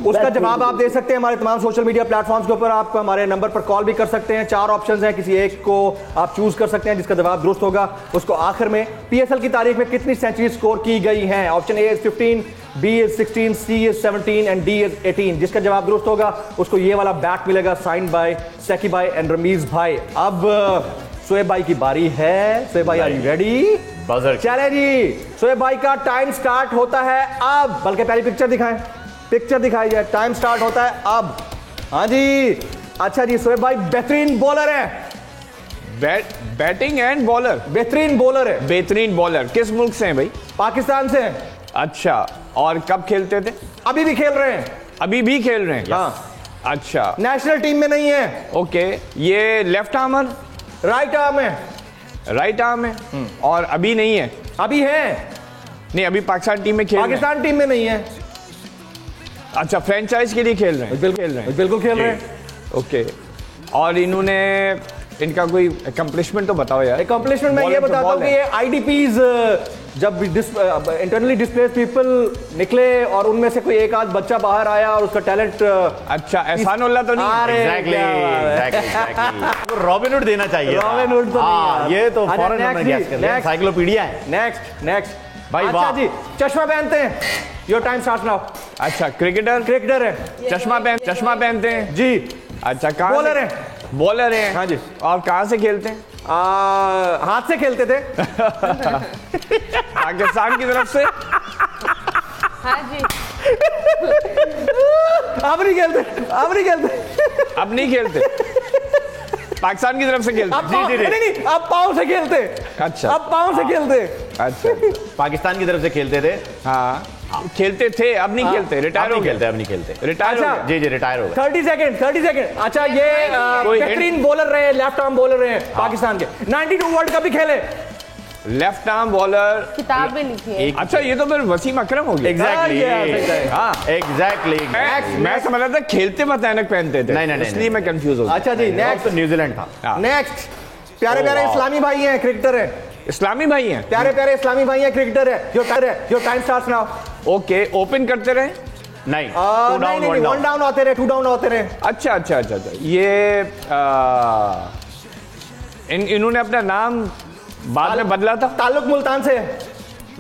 उसका जवाब आप दे सकते हैं हमारे तमाम सोशल मीडिया प्लेटफॉर्म्स के ऊपर। आप हमारे नंबर पर कॉल भी कर सकते हैं। 4 ऑप्शंस हैं, किसी एक को आप चूज कर सकते हैं, जिसका जवाब दुरुस्त होगा उसको आखिर में पीएसएल की तारीख में कितनी सेंचुरी स्कोर की गई हैं। Option A is 15, B is 16, C is 17 and D is 18। जिसका जवाब दुरुस्त होगा उसको ये वाला बैट मिलेगा, साइन बाय सैकी भाई एंड रमीज भाई। अब शोएब भाई की बारी है। शोएब भाई आर यू रेडी? चले जी, शोएब भाई का टाइम स्टार्ट होता है अब। बल्कि पहली पिक्चर दिखाई जाए। टाइम स्टार्ट होता है अब। हाँ जी अच्छा जी शोएब भाई बेहतरीन बॉलर है। बैटिंग एंड बॉलर, बेहतरीन बॉलर है। बेहतरीन बॉलर किस मुल्क से हैं भाई? पाकिस्तान से हैं। अच्छा और कब खेलते थे? अभी भी खेल रहे हैं। अभी भी खेल रहे हैं? हाँ। अच्छा नेशनल टीम में नहीं है। ओके ये लेफ्ट आर्मर? राइट आर्म है। राइट आर्म है और अभी नहीं है? अभी है नहीं, अभी पाकिस्तान टीम में खेल रहे हैं। पाकिस्तान टीम में नहीं है। अच्छा फ्रेंचाइज के लिए खेल रहे हैं? बिल्कुल खेल रहे हैं। ओके और इन्होंने इनका कोई अकम्पलिशमेंट तो बताओ यार। अकम्पलिशमेंट मैं ये बताता हूँ कि ये आईडीपीज जब इंटरनली डिस्प्लेस्ड पीपल निकले और उनमें से कोई एक आध बच्चा बाहर आया और उसका टैलेंट। अच्छा एहसानुल्लाह तो नहीं? एग्जैक्टली रॉबिनहुड देना चाहिए। रॉबिनहुड तो नहीं। ये तो फॉरेन में गैस कर लिया, एनसाइक्लोपीडिया है। नेक्स्ट भाई अच्छा जी चश्मा पहनते हैं। Your time starts now. अच्छा क्रिकेटर है, चश्मा पहनते हैं जी। अच्छा कहाँ? बॉलर है। हाँ जी। और कहाँ से खेलते हैं? हाथ से खेलते थे। पाकिस्तान की तरफ से? हाँ जी। अब नहीं खेलते। पाकिस्तान की तरफ से खेलते? नहीं अब पाँव से खेलते। अच्छा अब पाँव से खेलते। अच्छा पाकिस्तान की तरफ से खेलते थे। हाँ खेलते थे, अब नहीं खेलते, रिटायर हो गए। अब नहीं खेलते। रिटायर हो गए। जी रिटायर हो गए। 30 सेकंड। अच्छा ये बेहतरीन बॉलर रहे, लेफ्ट आर्म बॉलर रहे पाकिस्तान के। 92 वर्ल्ड कप भी खेले। लेफ्ट आर्म बॉलर, किताब भी लिखी है। अच्छा ये तो फिर वसीम अकरम हो गया। एग्जैक्टली मैं समझ रहा था खेलते वक्त ऐनक पहनते थे। नहीं इसलिए मैं कंफ्यूज हो गया। अच्छा जी नेक्स्ट तो न्यूजीलैंड था। नेक्स्ट प्यारे इस्लामी भाई हैं, क्रिकेटर है। इस्लामी भाई हैं? प्यारे इस्लामी भाई हैं, क्रिकेटर है। Your time starts now. Okay open करते रहे? नहीं 1 डाउन आते रहे, 2 डाउन आते रहे। अच्छा ये इन्होंने अपना नाम बाद में बदला था? ताल्लुक मुल्तान से।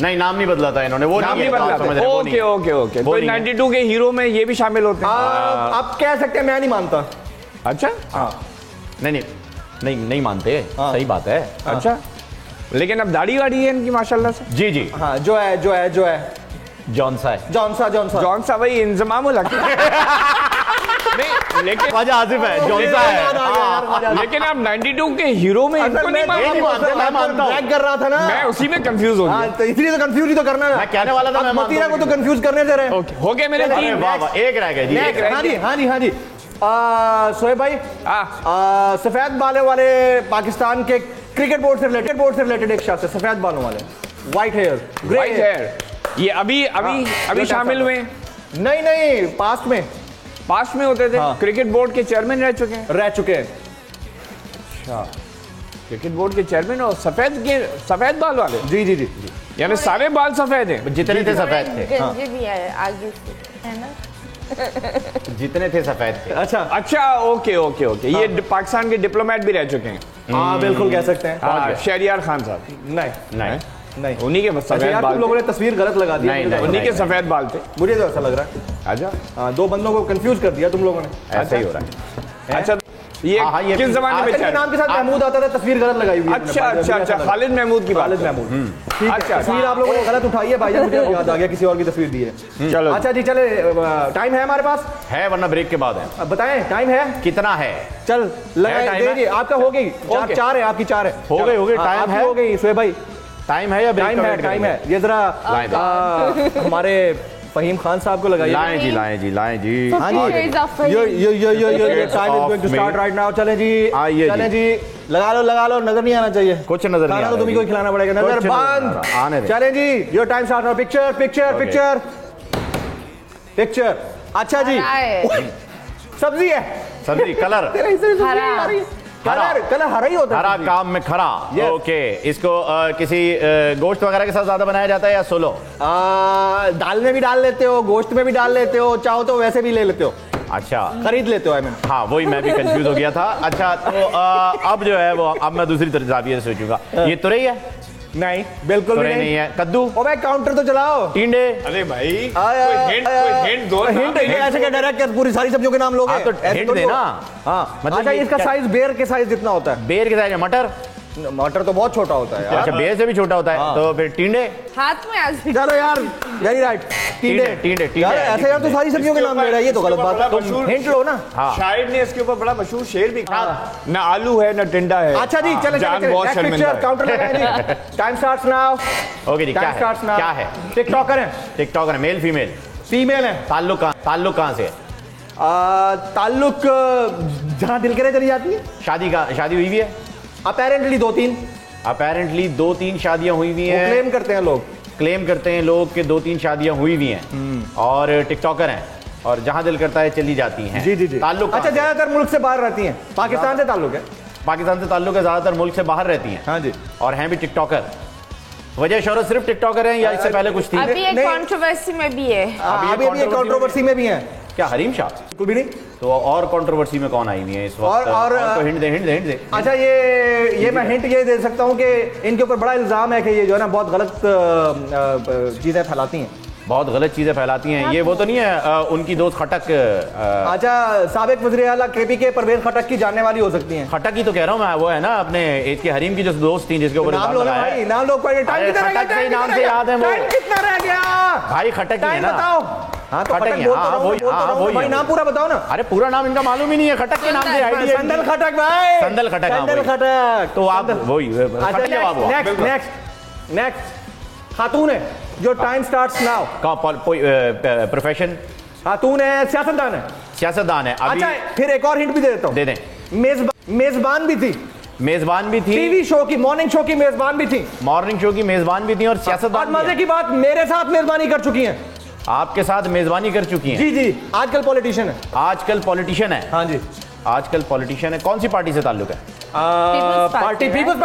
नहीं नाम नहीं बदला था इन्होंने। वो नाम नहीं बदला था। ओके तो 92 के हीरो में ये भी शामिल होते हैं? आप कह सकते हैं, मैं नहीं मानता। अच्छा नहीं मानते। सही बात है। अच्छा लेकिन अब दाढ़ी वाड़ी है इनकी माशाल्लाह से। जी हाँ जो है जॉनसा भाई इंजमाम नहीं लेकिन ख्वाजा आसिफ है, जॉनसा है। लेकिन आप 92 के हीरो में इनको नहीं मानते? मैं मानता हूं। कर रहा था ना मैं उसी में कंफ्यूज हो गया। तो इसलिए तो कंफ्यूज ही तो करना है। मैं कहने वाला था, मैं मतीरा को तो कंफ्यूज करने दे रहे। ओके हो गए मेरे 3। वाह एक रह गए जी। हाँ जी शोएब भाई सफेद बालों वाले पाकिस्तान के क्रिकेट बोर्ड से रिलेटेड एक शख्स है, सफेद बालों वाले, व्हाइट हेयर। ये अभी शामिल हुए हैं? नहीं, पास्ट में होते थे। हाँ। क्रिकेट बोर्ड के चेयरमैन रह चुके हैं। अच्छा, क्रिकेट बोर्ड के चेयरमैन और सफेद बाल वाले। जी। यानी सारे बाल सफेद हैं? जितने थे सफेद थे। गंजे भी है आगे से, है ना? जितने थे सफेद थे। अच्छा, ओके। ये पाकिस्तान के डिप्लोमेट भी रह चुके हैं। हाँ, बिल्कुल कह सकते हैं। हाँ, शहरियार खान साहब। नहीं, उन्हीं के सफेद बाल। तुम लोगों ने तस्वीर गलत लगा दी। उन्हीं के सफेद बाल थे। मुझे तो ऐसा लग रहा है। अच्छा, हाँ, दो बंदों को कंफ्यूज कर दिया तुम लोगों ने। ऐसा ही हो रहा है। अच्छा, ये किस जमाने में के नाम के साथ महमूद आता था, तस्वीर गलत लगाई हुई है। अच्छा, खालिद महमूद की बात। ठीक है, तस्वीर आप लोगों ने गलत उठाई है भाई, मुझे याद आ गया किसी और की तस्वीर दी है। चलो, अच्छा जी, चले, टाइम है हमारे पास? है, वरना ब्रेक के बाद है। बताएं, टाइम है कितना? है चल लगाइए। आपका हो गई, 4 है आपकी, 4 है। हो गई। टाइम है, हो गई शोएब भाई। टाइम है या टाइम है। ये जरा हमारे फहीम खान साहब को लगाइए। लाएं जी। हाँ जी, your time is going to start right now. चलें जी, लगा लो, नजर नहीं आना चाहिए। कुछ नजर नहीं आ रहा, तो तुम्हें कोई खिलाना पड़ेगा। नजर बंद, आने दे। चलें जी, your time start now. Picture. अच्छा जी, सब्जी है। सब्जी, कलर कलर हरा ही होता है। हरा काम में खरा। ओके, इसको किसी गोश्त वगैरह के साथ ज्यादा बनाया जाता है या सोलो? दाल में भी डाल लेते हो, गोश्त में भी डाल लेते हो, चाहो तो वैसे भी ले लेते हो। अच्छा, खरीद लेते हो। हाँ, वही मैं भी कंफ्यूज हो गया था। अच्छा, तो अब जो है वो अब मैं दूसरी तरह से सोचूंगा। ये तुरई है? नहीं, बिल्कुल भी नहीं है। कद्दू? ओ भाई, काउंटर तो चलाओ। टिंडे? अरे भाई, हिंट दो। हिंट ऐसे क्या डायरेक्ट पूरी सारी सब्जियों के नाम लोगे? तो हिंट देना। हाँ, मतलब अच्छा, इसका साइज बेर के साइज जितना होता है? बेर के साइज? मटर तो बहुत छोटा होता है। अच्छा, बेर से भी छोटा होता है। तो फिर टिंडे? हाथ में आज भी। चलो यार, वेरी राइट, टिंडे। ऐसे यार तो सारी सब्जियों के नाम ले रहा है, ये तो गलत बात है। तुम हिंट लो ना। शायद ने इसके ऊपर बड़ा मशहूर शेर भी कहा, ना आलू है ना टिंडा है। अच्छा जी, चले काउंटर लगाएं। Time starts now. ओके जी, क्या है? टिकटॉकर है। मेल फीमेल है। ताल्लुक कहाँ से? ताल्लुक जहाँ दिल करे चली जाती है। शादी हुई भी है? अपेरेंटली 2-3 शादियां हुई हुई हैं। क्लेम करते हैं लोग कि 2-3 शादियां हुई हुई हैं और टिकटॉकर हैं और जहां दिल करता है चली जाती हैं। जी। ताल्लुक? अच्छा, ज्यादातर मुल्क से बाहर रहती हैं। पाकिस्तान से ताल्लुक है, ज्यादातर मुल्क से बाहर रहती हैं। हाँ जी, और हैं भी टिकटॉकर। वजह शोहरत सिर्फ टिकटॉकर हैं या इससे पहले कुछ थी? अभी एक कंट्रोवर्सी में भी है। अभी कंट्रोवर्सी में भी है। क्या हरीम शाह? कुछ भी नहीं। तो और कंट्रोवर्सी में कौन आई हुई है इस वक्त? और तो हिंट दे। अच्छा, ये मैं हिंट ये दे सकता हूँ कि इनके ऊपर बड़ा इल्जाम है कि ये जो है ना बहुत गलत चीजें फैलाती हैं। ये वो तो नहीं है उनकी दोस्त खटक? अच्छा, साबिक वज़ीर आला केपी के परवेज खटक की जानने वाली हो सकती हैं। खटक ही तो कह रहा हूँ मैं, वो है ना अपने एज के हरीम की जो दोस्त थी जिसके ऊपर नाम लो भाई, नाम लो। खटक से नाम से याद है वो। कितना रह गया भाई? खटक ही है ना? बताओ। हाँ, तो खटक बोल भाई, नाम पूरा बताओ ना। अरे पूरा नाम इनका मालूम ही नहीं है। खटक के नाम से आईडी है। संदल खटक भाई, संदल खटक। तो आप वही नेक्स्ट खातून है जो टाइम स्टार्ट्स नाउ। प्रोफेशन? खातून है, सियासतदान है। अच्छा, फिर एक और हिंट भी दे देता हूँ। दे दें। मेजबान भी थी। टीवी शो की, मॉर्निंग शो की मेजबान भी थी। और सियासतदान। और मजे की बात, मेरे साथ मेजबानी कर चुकी हैं। आपके साथ मेजबानी कर चुकी हैं? जी। आजकल पॉलिटिशियन है। हाँ जी, आजकल पॉलिटिशियन है। कौन सी पार्टी से ताल्लुक है? पीपल्स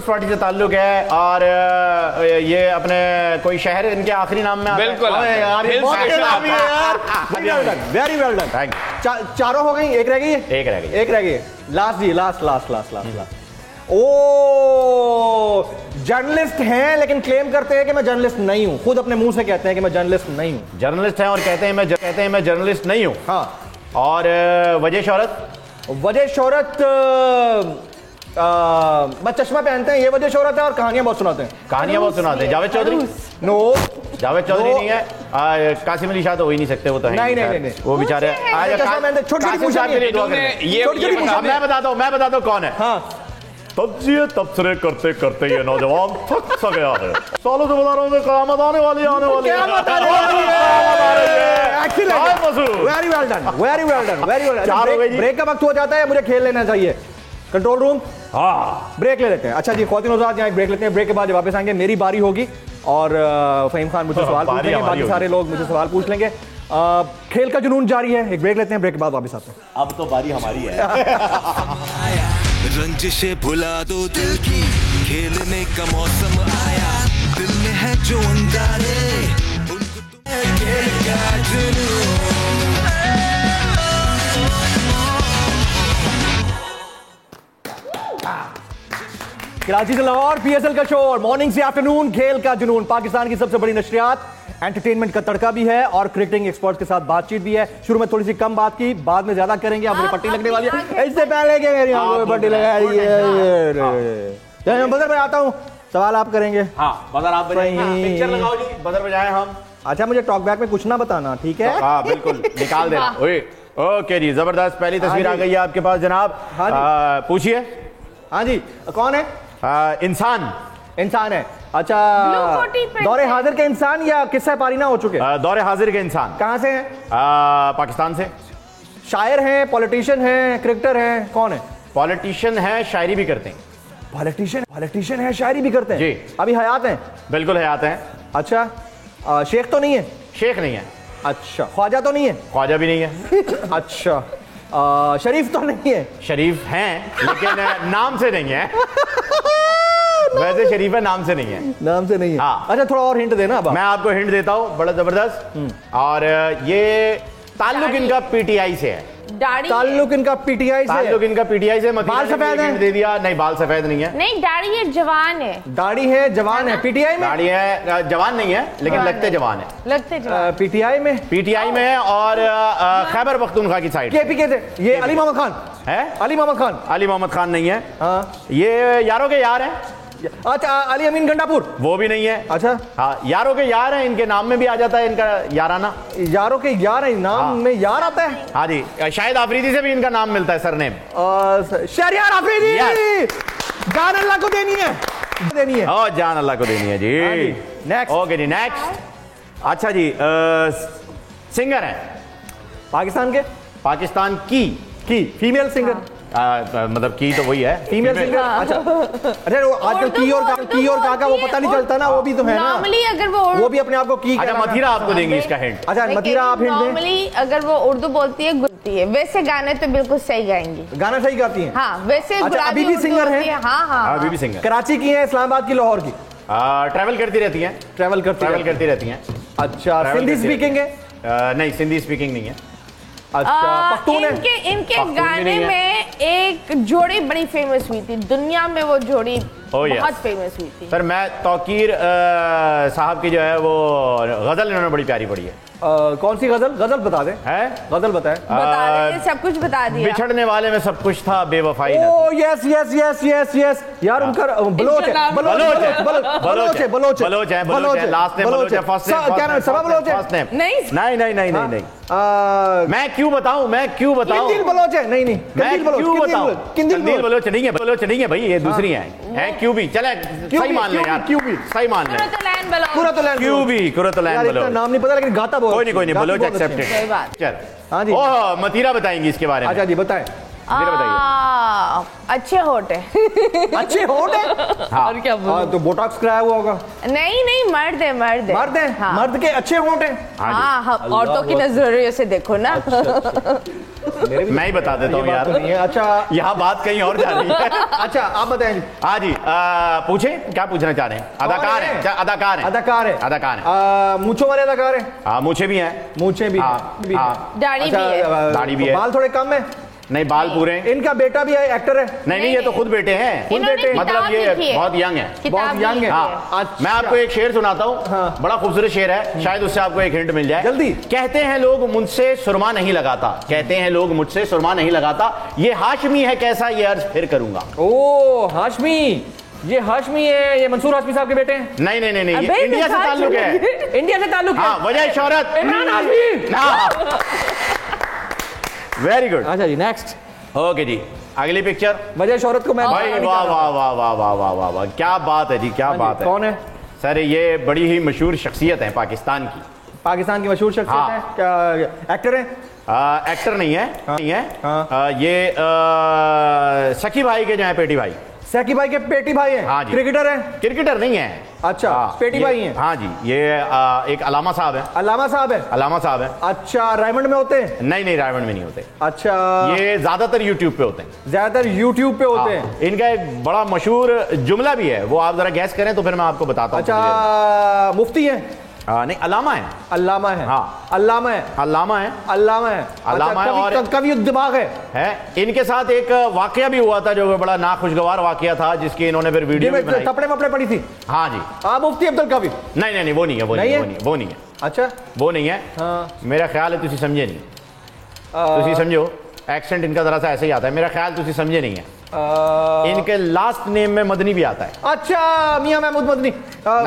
पार्टी से ताल्लुक है। और ये अपने कोई शहर इनके आखिरी नाम में? बिल्कुल। Very well done. चारों हो गई, एक रह गई। लास्ट। ओ, जर्नलिस्ट हैं लेकिन क्लेम करते हैं कि मैं जर्नलिस्ट नहीं हूं। खुद अपने मुंह से कहते हैं कि मैं जर्नलिस्ट नहीं हूं। जर्नलिस्ट हैं और कहते हैं मैं जर्नलिस्ट नहीं हूं। हाँ। और वजह शोहरत बस चश्मा पहनते हैं, ये वजह शोहरत है। और कहानियां बहुत सुनाते हैं। जावेद चौधरी? नो, जावेद चौधरी नहीं है। कासिम अली शाह तो हो ही नहीं सकते, वो तो नहीं। वो बेचारे छोटी। मैं बताता हूँ कौन है। हाँ, तबसरे करते ये नौजवान थक सा गया है। सालों से बता रहा हूँ क़यामत आने वाली है। Very well done. ब्रेक का वक्त हो जाता है, मुझे खेल लेना चाहिए। कंट्रोल रूम, हाँ ब्रेक ले लेते हैं। अच्छा जी, ख्वातीन हज़रात यहाँ एक ब्रेक लेते हैं। ब्रेक के बाद जब वापस आएंगे मेरी बारी होगी और फ़हीम खान मुझसे सवाल पूछ लेंगे, बाकी सारे लोग मुझे सवाल पूछ लेंगे। खेल का जुनून जारी है। एक ब्रेक लेते हैं, ब्रेक के बाद वापस आते हैं। अब तो बारी हमारी है। रंजिशे भुला दो दिल की, खेलने का मौसम आया, दिल में है जो अंगारे, उनको तो खेल का जुनून। कराची से लाहौर पीएसएल का शो, मॉर्निंग से आफ्टरनून, खेल का जुनून, पाकिस्तान की सबसे बड़ी नशरियात, एंटरटेनमेंट का तड़का भी है और क्रिकेटिंग एक्सपर्ट्स के साथ बातचीत भी है। शुरू में थोड़ी सी कम बात की, बाद में ज्यादा करेंगे। अब मुझे पट्टी लगने वाली है, इससे पहले कि मेरी आंखों में पट्टी लगाई है। बदर मैं आता हूँ, सवाल आप करेंगे। हाँ बदर आप बजाएं, पिक्चर लगाओ जी, बदर बजाएं हम। अच्छा, मुझे टॉक बैक में कुछ ना बताना, ठीक है? हाँ बिल्कुल, निकाल देना। ओके जी, जबरदस्त। पहली तस्वीर आ गई है आपके पास जनाब। पूछिए। हाँ जी, कौन है? इंसान। इंसान है। अच्छा, दौरे हाजिर के इंसान या किस्सा पारीना हो चुके? दौरे हाजिर के इंसान। कहाँ से हैं? पाकिस्तान से। शायर हैं, पॉलिटिशियन हैं, क्रिकेटर हैं, कौन है? पॉलिटिशियन है, शायरी भी करते हैं। पॉलिटिशियन है, शायरी भी करते हैं जी। अभी हयात हैं? बिल्कुल हयात हैं। अच्छा, शेख तो नहीं है? शेख नहीं है। अच्छा, ख्वाजा तो नहीं है? ख्वाजा भी नहीं है। अच्छा, शरीफ तो नहीं है? शरीफ हैं लेकिन नाम से नहीं है। वैसे शरीफ है, नाम से नहीं है। नाम से नहीं है। हाँ। अच्छा, थोड़ा और हिंट देना। मैं आपको हिंट देता हूँ, बड़ा जबरदस्त। और ये ताल्लुक इनका पीटीआई से है। ताल्लुक इनका पीटीआई से? ताल्लुक इनका पीटीआई से। बाल सफेद है? दे दिया। नहीं, बाल सफेद नहीं है। नहीं, दाढ़ी है, जवान है। दाढ़ी है, जवान है। पीटीआई में? दाढ़ी है, जवान नहीं है लेकिन लगते जवान है। लगते जवान। पीटीआई में? पीटीआई में है और खैबर पख्तूनख्वा की साइड। केपीके से? ये अली मोहम्मद खान है? अली मोहम्मद खान? अली मोहम्मद खान नहीं है। हाँ, ये यारों के यार हैं। अच्छा, अली अमीन गंडापुर? वो भी नहीं है। अच्छा, हाँ, यारों के यार हैं, इनके नाम में भी आ जाता है इनका याराना। यारों के यार है, नाम हाँ। में यार आता है। हाँ जी, शायद आफरीदी से भी इनका नाम मिलता है, सरनेम। शहरियार आफरीदी। जान अल्लाह को देनी है। ओ, जान अल्लाह को देनी है जी। नेक्स्ट। ओके जी, नेक्स्ट। अच्छा जी, सिंगर है पाकिस्तान के? पाकिस्तान की फीमेल सिंगर? मतलब की तो वही है, फीमेल सिंगर। अच्छा, अरे वो आजकल की और काका वो पता नहीं चलता ना, वो भी तो है ना। नॉर्मली अगर वो भी अपने आप को की। अच्छा, मथीरा आपको देंगे इसका हिंट। अच्छा, मथीरा आप हिंट दें। नॉर्मली अगर वो उर्दू बोलती है, गुलती है, वैसे गाने तो बिल्कुल सही गाएंगी। गाना सही गाती हैं? हाँ, वैसे अच्छा, अभी भी सिंगर है? हाँ, अभी भी सिंगर। कराची की है, इस्लामाबाद की, लाहौर की? ट्रैवल करती रहती हैं। ट्रैवल करती रहती हैं। अच्छा, सिंधी स्पीकिंग है? नहीं, सिंधी स्पीकिंग नहीं है। अच्छा, पख्तून है? इनके गाने में एक जोड़ी बड़ी फेमस हुई थी, दुनिया में वो जोड़ी बहुत फेमस हुई थी। सर, मैं तौकीर साहब की जो है वो गजल इन्होंने बड़ी प्यारी पढ़ी है। कौन सी गजल? गजल बता दे। है? गजल बताए। बता दे, सब कुछ बता दिया। बिछड़ने वाले में सब कुछ था, बेवफाई न थी। Oh yes yes yes yes yes यार, उनका बलोच है। बलोच है, लास्ट नेम बलोच है, फर्स्ट नेम क्या नाम? सबा बलोच है? नहीं। मैं क्यों बताऊं? किंदिल बलोच है? नहीं, किंदिल बलोच नहीं है। बलोच नहीं है भाई, ये दूसरी है क्यों भी। चले सही मान ले यार, सही मान ले। कुरतुलैन बलोच। नाम नहीं पता लेकिन गाता बहुत। कोई नहीं, बलोच एक्सेप्टेड। चल, हाँ जी। ओह, मतीरा बताएंगी इसके बारे में। अच्छा जी, बताएं। अच्छे होठ है। अच्छे होठ है? हाँ। और क्या बोलूं? तो बोटॉक्स कराया हुआ होगा? नहीं, मर्द है। हाँ। मर्द के अच्छे होठ हैं? हाँ, औरतों की नजरिए से देखो ना। मैं ही बता देता हूँ यार। अच्छा, यहाँ बात कहीं और जा रही है। अच्छा, आप बताएं। हाँ जी, पूछे क्या पूछना चाह रहे हैं? अदाकार है। मूंछों वाले अदाकार है? हाँ, मूछे भी हैं। मूंछे भी, दाढ़ी भी है। बाल थोड़े कम है? नहीं, बाल पूरे हैं। इनका बेटा भी है, एक्टर है? नहीं, ये तो खुद बेटे हैं। मतलब ये बहुत यंग है। बहुत यंग है। हाँ। मैं आपको एक शेर सुनाता हूँ। हाँ। बड़ा खूबसूरत शेर है, शायद उससे आपको एक हिंट मिल जाए। जल्दी। कहते हैं लोग मुझसे सुरमा नहीं लगाता, ये हाशमी है कैसा, ये अर्ज फिर करूंगा। ओ हाशमी, ये हाशमी है, ये मंसूर हाशमी साहब के बेटे हैं? नहीं, ये इंडिया से ताल्लुक है। इंडिया से ताल्लुक है? हाँ, वजह शोहरत इमरान हाशमी। Very good. अच्छा जी, नेक्स्ट। ओके जी, अगली पिक्चर। वजह शोहरत को मैं भाई वाह, क्या बात है जी, क्या बात है। कौन है सर? ये बड़ी ही मशहूर शख्सियत है पाकिस्तान की। पाकिस्तान की मशहूर शख्सियत हाँ। है, क्या एक्टर है? एक्टर नहीं है, नहीं है। हाँ। ये शकी भाई के जो है पेटी भाई, सैकी भाई के पेटी भाई हैं। हाँ जी। क्रिकेटर हैं? क्रिकेटर नहीं है। अच्छा, पेटी ये- भाई हैं। हाँ जी, ये एक अलामा साहब है। अलामा साहब है? अलामा साहब है। अच्छा, रायमंड में होते हैं? नहीं नहीं, रायमंड में नहीं होते। अच्छा, ये ज्यादातर यूट्यूब पे होते हैं। ज्यादातर यूट्यूब पे होते हैं। हाँ, इनका एक बड़ा मशहूर जुमला भी है, वो आप जरा गैस करें तो फिर मैं आपको बताता हूँ। अच्छा, मुफ्ती है? नहीं, अलामा है। अल्लामा है? हाँ। अल्लामा है? अल्लामा है। अल्लामा है? अल्लामा है। और कवि दिमाग है? इनके साथ एक वाकया भी हुआ था जो बड़ा नाखुशगवार वाकया था, जिसकी इन्होंने फिर वीडियो भी बनाई। कपड़े वपड़े पड़ी थी? हाँ जी। मुफ्ती अब्दुल कबीर? नहीं नहीं नहीं, वो नहीं है, वो नहीं है, वो नहीं है। अच्छा, वो नहीं है। हाँ। मेरा ख्याल है तुसी समझे नहीं, तुसी समझो, एक्सेंट इनका जरा सा ऐसे ही आता है। मेरा ख्याल तुसी समझे नहीं है। इनके लास्ट नेम में मदनी भी आता है। अच्छा, मियां महमूद मदनी।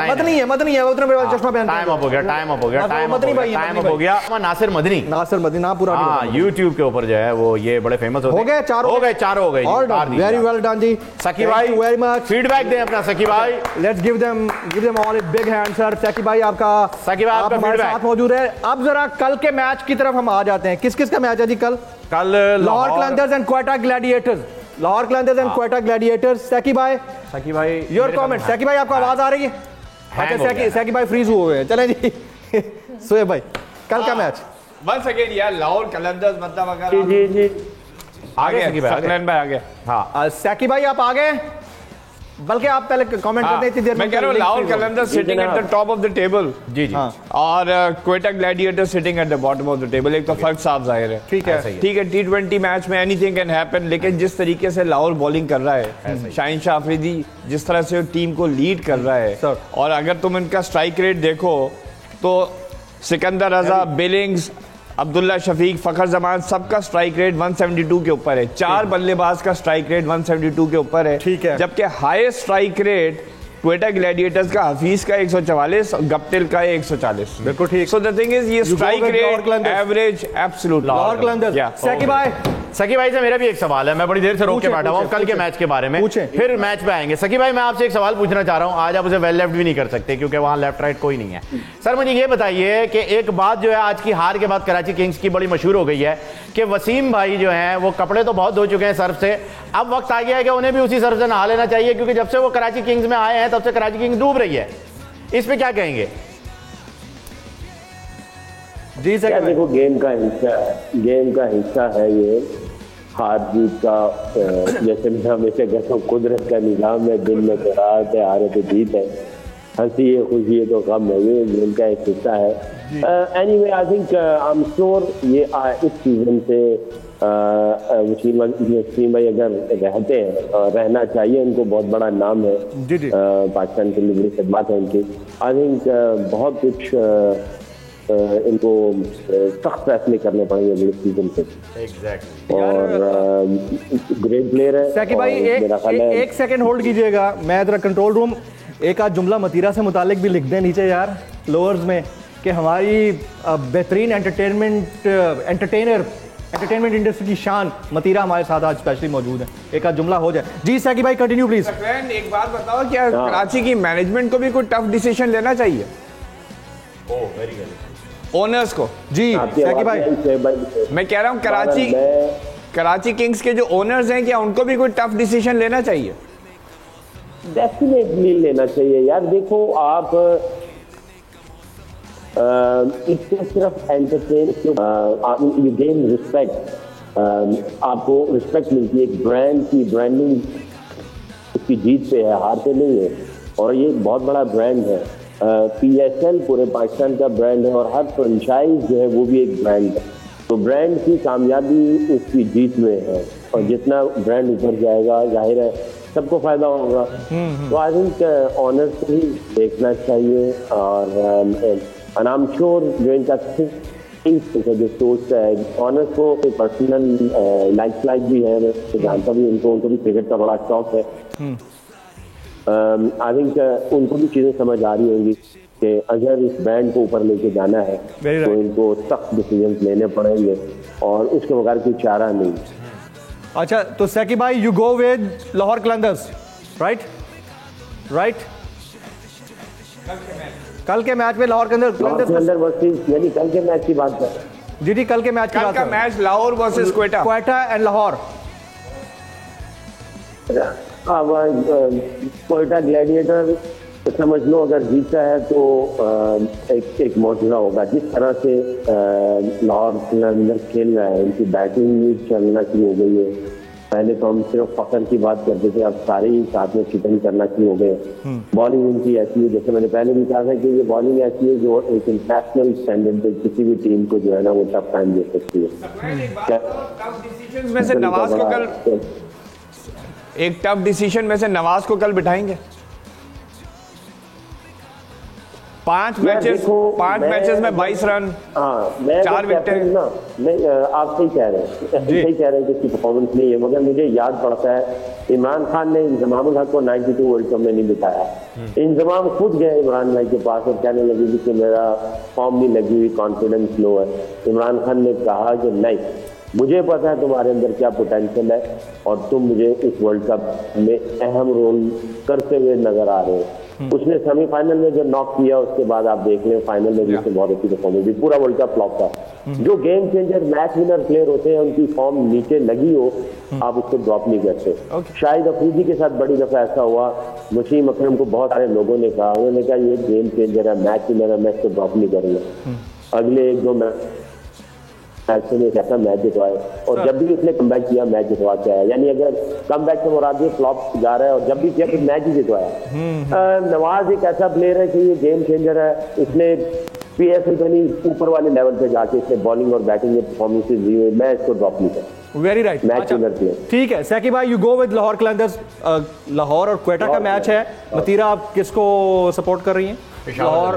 मदनी है, मदनी है, उतने बड़ा चश्मा पहनते हैं। टाइम अप हो गया, टाइम अप हो गया, टाइम अप हो गया, टाइम अप हो गया। नासिर मदनी, नासिर मदनी नाम पूरा नहीं हाँ, पता। यूट्यूब के ऊपर जो है वो ये बड़े फेमस होते हो गए, चार हो गए, चारों हो गए। वेरी वेल डन जी सकी भाई, वेरी मच। फीडबैक दें अपना सकी भाई। Let's give them all a big hand sir. सकी भाई आपका आपका हमारे feedback। साथ मौजूद है। अब जरा कल के मैच की तरफ हम आ जाते हैं। किस किस का मैच है जी कल? Lahore Qalandars and Quetta Gladiators. Lahore Qalandars and Quetta Gladiators. सकी भाई योर कमेंट। सकी भाई आपको आवाज आ रही है? अच्छा, सकी भाई फ्रीज हुए हैं। चलें जी सोए भाई, कल का मैच वंस अगेन यार, लाहौर कलंदर्स मतलब अगर जी जी आ गए, सकी भाई, आ गए। सकलैन भाई आ गए। हाँ, सकी भाई आप आ गए, बल्कि आप पहले कमेंट करते इतनी देर मैं कह रहा हूँ Lahore Qalandars sitting at the top of the table जी जी। और Quetta gladiator sitting at the bottom of the table. एक तो फर्क साफ जाहिर है। ठीक है, ठीक है, T20 मैच में एनीथिंग कैन हैपन, लेकिन जिस तरीके से लाहौर बॉलिंग कर रहा है, शाहीन शाह अफरीदी जिस तरह से टीम को लीड कर रहा है, सर। और अगर तुम इनका स्ट्राइक रेट देखो तो सिकंदर रजा, बिलिंग्स, अब्दुल्ला शफीक, फखर जमान, सबका स्ट्राइक रेट 172 के ऊपर है। चार बल्लेबाज का स्ट्राइक रेट 172 के ऊपर है। ठीक है। जबकि highest strike rate Quetta Gladiators का हफीज का 144 और गप्टिल का 140। बिल्कुल ठीक। सो द थिंग इज ये strike with Lahore rate Qalandars. Average absolute Lahore Qalandars. सकी भाई सकी भाई से मेरा भी एक सवाल है, मैं बड़ी देर से रोक के पूछे, बैठा हुआ हूँ पूछे, कल के पूछे। मैच के बारे में, पूछे। फिर मैच पे आएंगे। सकी भाई मैं आपसे एक सवाल पूछना चाह रहा हूँ, आज आप उसे वेल लेफ्ट भी नहीं कर सकते क्योंकि वहाँ लेफ्ट राइट कोई नहीं है। सर मुझे ये बताइए कि एक बात जो है आज की हार के बाद कराची किंग्स की बड़ी मशहूर हो गई है कि वसीम भाई जो हैं वो कपड़े तो बहुत धो चुके हैं सर्फ से, अब वक्त आ गया है कि उन्हें भी उसी सर्फ से नहा लेना चाहिए, क्योंकि जब से वो कराची किंग्स में आए हैं तब से कराची किंग्स डूब रही है। इस पे क्या कहेंगे? जी क्या सकी देखो, गेम का हिस्सा है ये हार जीत का। जैसे मैं हमेशा कहता हूँ, कुदरत का निज़ाम है, दिन में तो रात है, हारे तो जीत है, हंसी है खुशी है तो गम है, ये गेम का एक हिस्सा है। Anyway I think I am sure ये इस सीजन से वसीम भाई अगर रहते हैं, रहना चाहिए, उनको बहुत बड़ा नाम है जी जी। पाकिस्तान के लिए बड़ी खिदमत है उनकी। आई थिंक बहुत कुछ इनको सख्त फैसले करने पड़ेंगे अगले सीजन से। एग्जैक्टली। और ग्रेट प्लेयर है। सकी भाई और मेरा ख्याल है एक सेकंड होल्ड कीजिएगा, मैं जरा कंट्रोल रूम एक आध जुमला मतीरा से मुतालिक भी लिख दें नीचे यार लोअर्स में, कि हमारी बेहतरीन एंटरटेनमेंट इंडस्ट्री की शान मतीरा हमारे साथ आज स्पेशली मौजूद है। एक आध जुमला हो जाए। जी सकी भाई कंटिन्यू प्लीज। एक बात बताओ, क्या कराची की मैनेजमेंट को भी कोई टफ डिसीजन लेना चाहिए? ओनर्स को? जी सकी भाई मैं कह रहा हूँ कराची किंग्स के जो ओनर्स हैं, क्या उनको भी कोई टफ डिसीजन लेना चाहिए? डेफिनेटली लेना चाहिए यार। देखो आप इससे सिर्फ एंटरटेन यू गेन रिस्पेक्ट, आपको रिस्पेक्ट मिलती है। एक ब्रांड की ब्रांडिंग उसकी जीत पे है, हार पे नहीं है, और ये बहुत बड़ा ब्रांड है। PSL पूरे पाकिस्तान का ब्रांड है, और हर फ्रेंचाइज जो है वो भी एक ब्रांड है। तो ब्रांड की कामयाबी उसकी जीत में है, और जितना ब्रांड ऊपर जाएगा जाहिर है सबको फायदा होगा। तो आई थिंक ऑनर से ही देखना चाहिए। और आई श्योर जो इनका जो सोच है, ऑनर्स को पर्सनल लाइक भी है, मैं जानता भी उनको भी क्रिकेट का बड़ा शौक है। आई थिंक उनको भी चीज़ें समझ आ रही होंगी कि अगर इस ब्रांड को ऊपर लेके जाना है तो इनको सख्त डिसीजन लेने पड़ेंगे, और उसके बगैर कोई चारा नहीं। अच्छा तो सकी भाई you go with Lahore Qalandars, right? कल के मैच में लाहौर के अंदर वर्सेस यानी कल के मैच की बात कर जी कल के मैच की बात का match Lahore versus Quetta and Lahore. Quetta gladiator समझ लो अगर जीता है तो एक मौजूदा होगा। जिस तरह से लाहौर के अंदर खेल रहा है, उनकी बैटिंग भी चलना शुरू हो गई है। पहले तो हम सिर्फ फखर की बात करते थे, अब सारे ही साथ में चिकन करना शुरू हो गए। बॉलिंग उनकी ऐसी है, जैसे मैंने पहले भी कहा था कि ये बॉलिंग ऐसी है जो एक इंटरनेशनल स्टैंडर्ड पे किसी भी टीम को जो है ना वो टफ टाइम दे सकती है। में से नवाज को कल एक टफ डिसीजन में से नवाज को कल बिठाएंगे। 5 मैचेस में 22 रन। हाँ, मैं 4 विकेट ना, मैं आप सही कह रहे हैं कि इसकी परफॉर्मेंस नहीं है, मगर मुझे याद पड़ता है इमरान खान ने इंजमामुल हक को 92 वर्ल्ड कप में नहीं बिठाया। इंजमाम खुद गए इमरान भाई के पास और कहने लगे कि मेरा फॉर्म नहीं लगी हुई, कॉन्फिडेंस लो है। इमरान खान ने कहा कि नहीं, मुझे पता है तुम्हारे अंदर क्या पोटेंशियल है और तुम मुझे इस वर्ल्ड कप में अहम रोल करते हुए नजर आ रहे हो। उसने सेमीफाइनल में जो नॉक किया, उसके बाद आप देख लें फाइनल में भी उसने बहुत अच्छी परफॉर्मेंस दी। पूरा वर्ल्ड कप फ्लॉप था। जो game changer match winner player होते हैं, उनकी फॉर्म नीचे लगी हो, आप उसको ड्रॉप नहीं करते। शाहिद अफरीदी के साथ बड़ी दफा ऐसा हुआ। वसीम अकरम को बहुत सारे लोगों ने कहा, उन्होंने कहा ये गेम चेंजर है, मैच विनर है, मैं इसको ड्रॉप नहीं करूंगा। अगले 1-2 ऐसे में कैसा मैच जितवाए और जब भी उसने कमबैक किया मैच जितवा के आया। यानी अगर कमबैक से मुराद ये फ्लॉप जा रहा है और जब भी किया तो मैच ही जितवाया। नवाज एक ऐसा प्लेयर है कि ये गेम चेंजर है। इसने पीएसएल तो नहीं, ऊपर वाले लेवल पे जाके इसने बॉलिंग और बैटिंग में परफॉर्मेंसेस दी हुई। मैं इसको ड्रॉप नहीं करता। Very right, match winner player. ठीक है सैकी भाई, you go with Lahore Qalandars. Lahore और क्वेटा का मैच है। मतीरा, आप किसको सपोर्ट कर रही हैं? Lahore.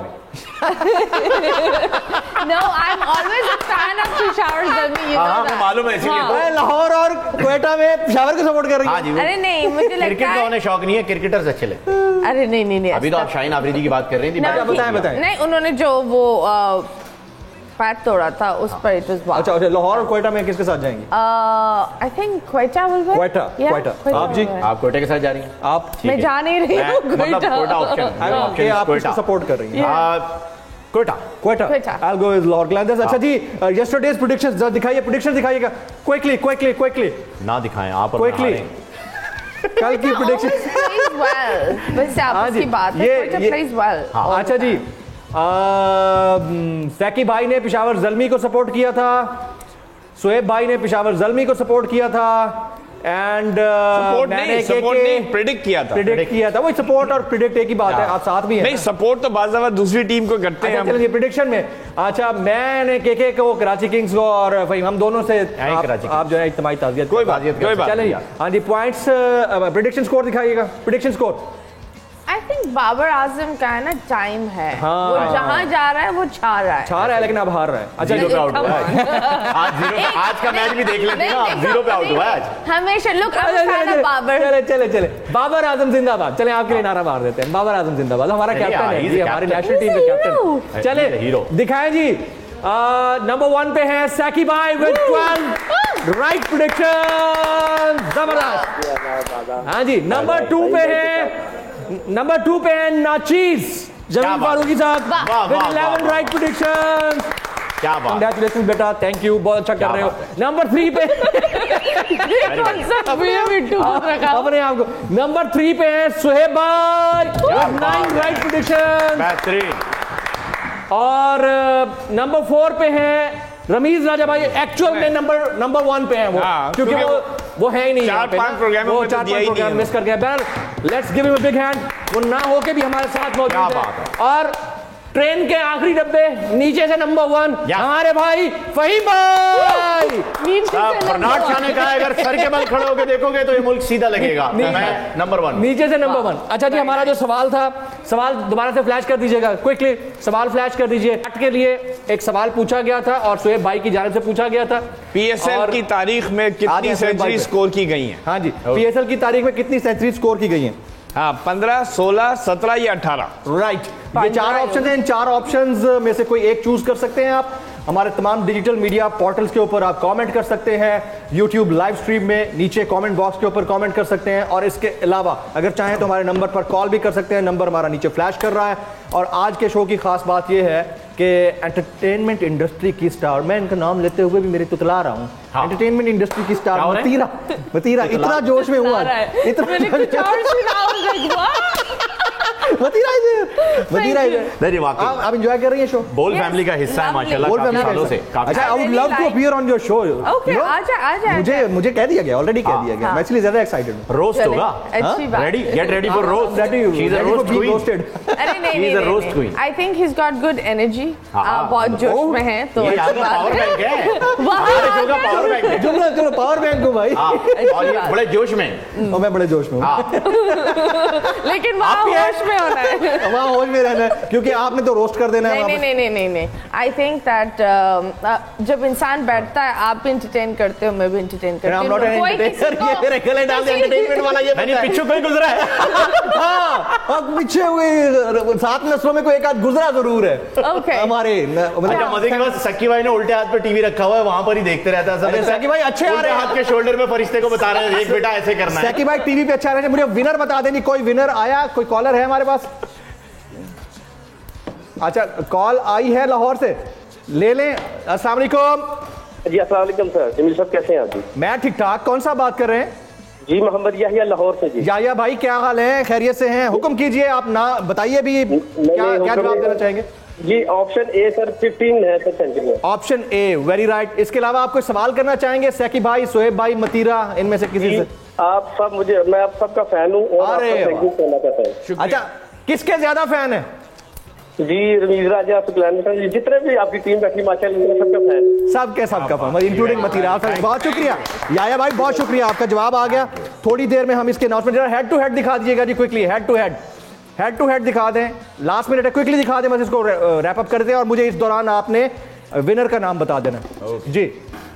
No, I'm always a fan of Peshawar Zalmi. हाँ, मालूम है इसीलिए। लाहौर और क्वेटा में पेशावर को सपोर्ट कर रही हैं? अरे नहीं, मुझे लगता है क्रिकेट का उन्हें शौक नहीं है, क्रिकेटर्स अच्छे लगते हैं। अरे नहीं अभी तो आप शाहीन आफरीदी की बात कर रही थी। बताएं। नहीं, उन्होंने जो वो पैट तोड़ा था उस पर इट वाज। अच्छा, लाहौर और क्वेटा में किसके साथ जाएंगे? I think Quetta will win. Quetta. आप जी? आप क्वेटा के साथ जा रही हैं? आप? मैं जा नहीं रही हूँ। क्वेटा ऑप्शन। आप किसको सपोर्ट कर रही हैं? Quetta. I'll go with Lahore Qalandars। अच्छा जी, yesterday's predictions दिखाइए, predictions दिखाइएगा quickly। ना दिखाएं आप quickly। कल की predictions। वैसे आपकी बात है, क्वेटा plays well। अच्छा जी, सैकी भाई ने पेशावर ज़ल्मी को सपोर्ट किया था, सुहेब भाई ने पेशावर ज़ल्मी को सपोर्ट किया था, एंड सपोर्ट नहीं, प्रेडिक्ट किया था। वही सपोर्ट और प्रेडिक्ट एक ही बात है, आप साथ भी हैं। नहीं, सपोर्ट तो बाज़ दफ़ा दूसरी टीम को करते हैं। चलिए प्रेडिक्शन में, अच्छा मैंने के को कराची किंग्स को और हम दोनों से आप जो है इज्तिमाई ताज़ियत। कोई बात। चलिए हाँ जी, पॉइंट्स प्रेडिक्शन स्कोर दिखाइएगा। Prediction score I think Babar Azam का है ना, टाइम है। वो जहाँ जा रहा है वो छा रहा है, लेकिन अब हार रहा है। अच्छा, 0 पे आउट हुआ है। आज का मैच भी देख लेते हैं ना, 0 पे आउट हुआ है आज। हमेशा लुक बाबर। चले बाबर आजम जिंदाबाद। चले आपके लिए नारा मार देते हैं, बाबर आजम जिंदाबाद। हमारा कैप्टन है जी, हमारी नेशनल टीम का कैप्टन। चले दिखाएं जी। नंबर 1 पे है सैकी भाई विद 12 राइट प्रेडिक्शन, जबरदस्त। हाँ जी, नंबर 2 पे है नाचीज जमील फारूकी साहब विद 11 राइट प्रेडिक्शंस। क्या बात, कांग्रेचुलेशन बेटा, थैंक यू, बहुत अच्छा कर रहे हो। नंबर 3 पे अपने आपको नंबर 3 पे है सुहेब भाई विद 9 राइट प्रेडिक्शंस, बेहतरीन। और नंबर 4 पे है रमीज राजा भाई। एक्चुअल में नंबर 1 पे है वो, क्योंकि वो है ही नहीं, 4-5 प्रोग्राम मिस कर गया। Let's give him a big hand. वो ना होके भी हमारे साथ मौजूद है। और ट्रेन के आखिरी डब्बे नीचे से नंबर 1 हमारे भाई फहीम भाई। फरनाड शाह ने कहा अगर सर के बल खड़े होकर देखोगे तो ये मुल्क सीधा लगेगा। मैं नंबर 1, नीचे से नंबर 1। अच्छा जी, हमारा जो सवाल था, सवाल दोबारा से फ्लैश कर दीजिएगा क्विकली। सवाल फ्लैश कर दीजिए। के लिए एक सवाल पूछा गया था और सुहेब भाई की जानिब से पूछा गया था, पीएसएल की तारीख में कितनी सेंचुरी स्कोर की गई है? हाँ जी, पीएसएल की तारीख में कितनी सेंचुरी स्कोर की गई है? हाँ, 15, 16, 17 या 18। राइट। ये 4 ऑप्शन हैं। इन 4 ऑप्शंस में से कोई एक चूज कर सकते हैं आप। हमारे तमाम डिजिटल मीडिया पोर्टल्स के ऊपर आप कमेंट कर सकते हैं, यूट्यूब लाइव स्ट्रीम में नीचे कमेंट बॉक्स के ऊपर कमेंट कर सकते हैं, और इसके अलावा अगर चाहें तो हमारे नंबर पर कॉल भी कर सकते हैं। नंबर हमारा नीचे फ्लैश कर रहा है। और आज के शो की खास बात यह है कि एंटरटेनमेंट इंडस्ट्री की स्टार, मैं इनका नाम लेते हुए भी मेरे तुतला रहा हूँ, एंटरटेनमेंट इंडस्ट्री की स्टार मतीरा इतना जोश में हुआ, आप एंजॉय कर रही हैं शो? बोल फैमिली का हिस्सा है माशाल्लाह काफी सालों से। अच्छा, I would love to appear on your show. मुझे कह दिया गया, ऑलरेडी कह दिया गया, मैं इसलिए ज्यादा एक्साइटेड हूं। रोस्ट होगा, ready, get ready for roast. She is a roast queen. अरे नहीं, she is a roast queen. I think he is got good energy, आप बहुत जोश में हैं, तो ये पावर बैंक है, शो का पावर बैंक है। चलो पावर बैंक को भाई, और ये बड़े जोश में, और मैं बड़े जोश में हूं, लेकिन वहाँ होश में होना है, वहाँ होश में रहना है, क्योंकि आपने तो रोस्ट कर देना है। नहीं, आई थिंक दैट जब इंसान बैठता है, आप भी एंटरटेन करते हो, मैं भी एंटरटेन करती हूँ। ये मेरे गले डाल दे एंटरटेनमेंट वाला, ये पीछे कोई गुजरा है। हाँ, और पीछे हुए 7 नस्लों में कोई एक आध गुजरा जरूर है। हमारे मजे की बात, सकी भाई ने उल्टे हाथ पे टीवी रखा हुआ है, वहां पर ही देखते रहता है। सकी भाई अच्छे आ रहे हैं, हाथ के शोल्डर पे फरिश्ते को बता रहे हैं, एक बेटा ऐसे करना है। सकी भाई टीवी पे अच्छा रहे हैं। मुझे विनर बता देनी, कोई विनर आया, कोई कॉलर है हमारे पास? अच्छा, कॉल आई है लाहौर से, ले लें। अस्सलाम वालेकुम। जी अस्सलाम वालेकुम सर, जमील साहब कैसे हैं आप? जी मैं ठीक ठाक। कौन सा बात कर रहे हैं? जी मोहम्मद याहिया लाहौर से। जी याहिया भाई क्या हाल है, खैरियत से हैं? हुक्म कीजिए, आप ना बताइए भी, क्या जवाब देना चाहेंगे? जी ऑप्शन ए सर, 15 है sir century. Option A, very right. इसके अलावा आप कोई सवाल करना चाहेंगे सैकी भाई, सोहेब भाई, मतीरा, इनमें से किसी से? आप सब, मैं आप सबका फैन हूँ और आपका थैंक यू कहना चाहता हूँ। अच्छा, किसके ज्यादा फैन है? जी रमीज राजा, जितने भी आपकी टीम बैठी माशाल्लाह, सबका फैन, सबका फैन, इंक्लूडिंग मतीरा। बहुत शुक्रिया याया भाई, बहुत शुक्रिया, आपका जवाब आ गया। थोड़ी देर में हम इसके अनाउंसमेंट, जरा हेड टू हेड दिखा दीजिएगा जी, क्विकली हेड टू हेड दिखा दें, लास्ट मिनट है, क्विकली दिखा दें, बस इसको रैप अप कर दें, और मुझे इस दौरान आपने विनर का नाम बता देना जी।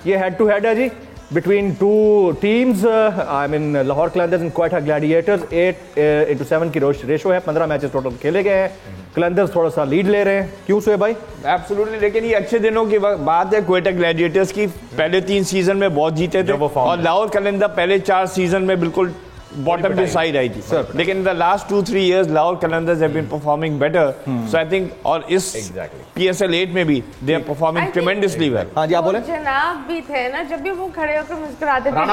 ये हेड टू हेड है जी, between two teams, I mean Lahore Qalandars and Quetta Gladiators. 8-7 की रेशो है, 15 मैचेस टोटल खेले गए हैं। कलंदर्स थोड़ा सा लीड ले रहे हैं, क्यों सोए भाई? एब्सोल्युटली, लेकिन ये अच्छे दिनों की बात है क्वेटा ग्लैडिएटर्स की। पहले 3 सीजन में बहुत जीते थे, और लाहौर कलंदर पहले 4 सीजन में बिल्कुल बॉटम पे साइड आई थी, लेकिन in the last 2-3 years Lahore Qalandars have been performing better. So I think, और इस PSL 8 में भी they are performing tremendously well. हां जी, आप बोले। जनाब भी थे ना, जब भी वो खड़े होकर मुस्कुराते थे,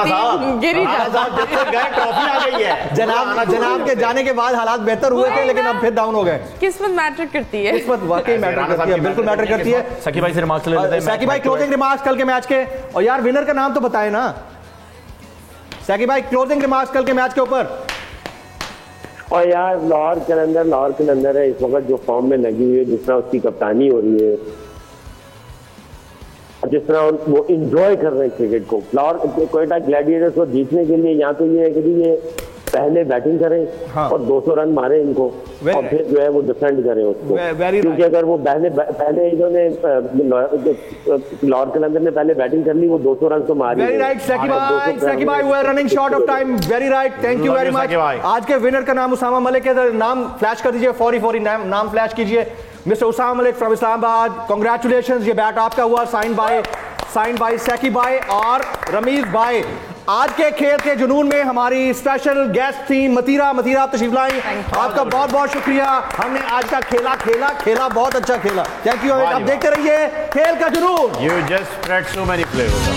गिरी ट्रॉफी आ गई है। जनाब के जाने के बाद हालात बेहतर हुए थे, लेकिन अब फिर डाउन हो गए। किस्मत मैटर करती है, किस्मत वाकई मैटर करती है, बिल्कुल मैटर करती है। सकी भाई से रिमार्क्स ले लेते हैं। सकी भाई, क्लोजिंग रिमार्क्स कल के मैच के, और यार विनर का नाम तो बताए ना सकी भाई, क्लोजिंग रिमार्क्स कल के मैच के ऊपर। और यार लाहौर कलंदर है इस वक्त जो फॉर्म में लगी हुई है, जिस तरह उसकी कप्तानी हो रही है, जिस तरह वो इंजॉय कर रहे हैं क्रिकेट को। लाहौर क्वेटा ग्लैडिएटर्स को जीतने के लिए या तो ये है कि ये पहले बैटिंग करें और 200 रन मारे इनको, और फिर जो है वो डिफेंड करें उसको, क्योंकि अगर वो पहले इन्होंने लाहौर कलंदर ने पहले बैटिंग कर ली, वो 200 रन तो मारी। वेरी राइट सकी भाई, we are running short of time. Very right, thank you very much. आज के विनर का नाम उसामा मलिक है, नाम फ्लैश कर दीजिए, फौरी नाम फ्लैश कीजिए। Mister Usama Malik from Islamabad, congratulations, ये बैट आपका हुआ, साइन बाय सैकी भाई और रमीज भाई। आज के खेल के जुनून में हमारी स्पेशल गेस्ट थी मतीरा आप तशरीफ लाई, आपका बहुत बहुत शुक्रिया। हमने आज का खेला बहुत अच्छा खेला, थैंक यू। आप देखते रहिए खेल का जुनून। You just spread so many flavours.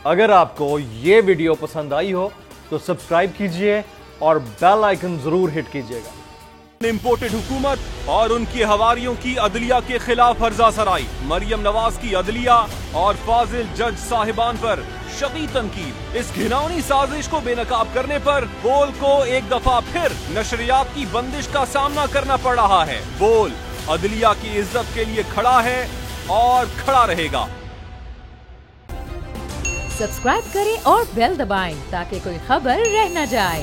अगर आपको ये वीडियो पसंद आई हो तो सब्सक्राइब कीजिए और बेल आइकन जरूर हिट कीजिएगा। इम्पोर्टेड हुकूमत और उनकी हवारियों की अदलिया के खिलाफ हर्जा सराई, मरियम नवाज की अदलिया और फाजिल जज साहिबान पर शदीद तनकीद। इस घिनौनी साजिश को बेनकाब करने पर बोल को एक दफा फिर नशरियात की बंदिश का सामना करना पड़ रहा है। बोल अदलिया की इज्जत के लिए खड़ा है और खड़ा रहेगा। सब्सक्राइब करें और बेल दबाएं ताकि कोई खबर रह न जाए।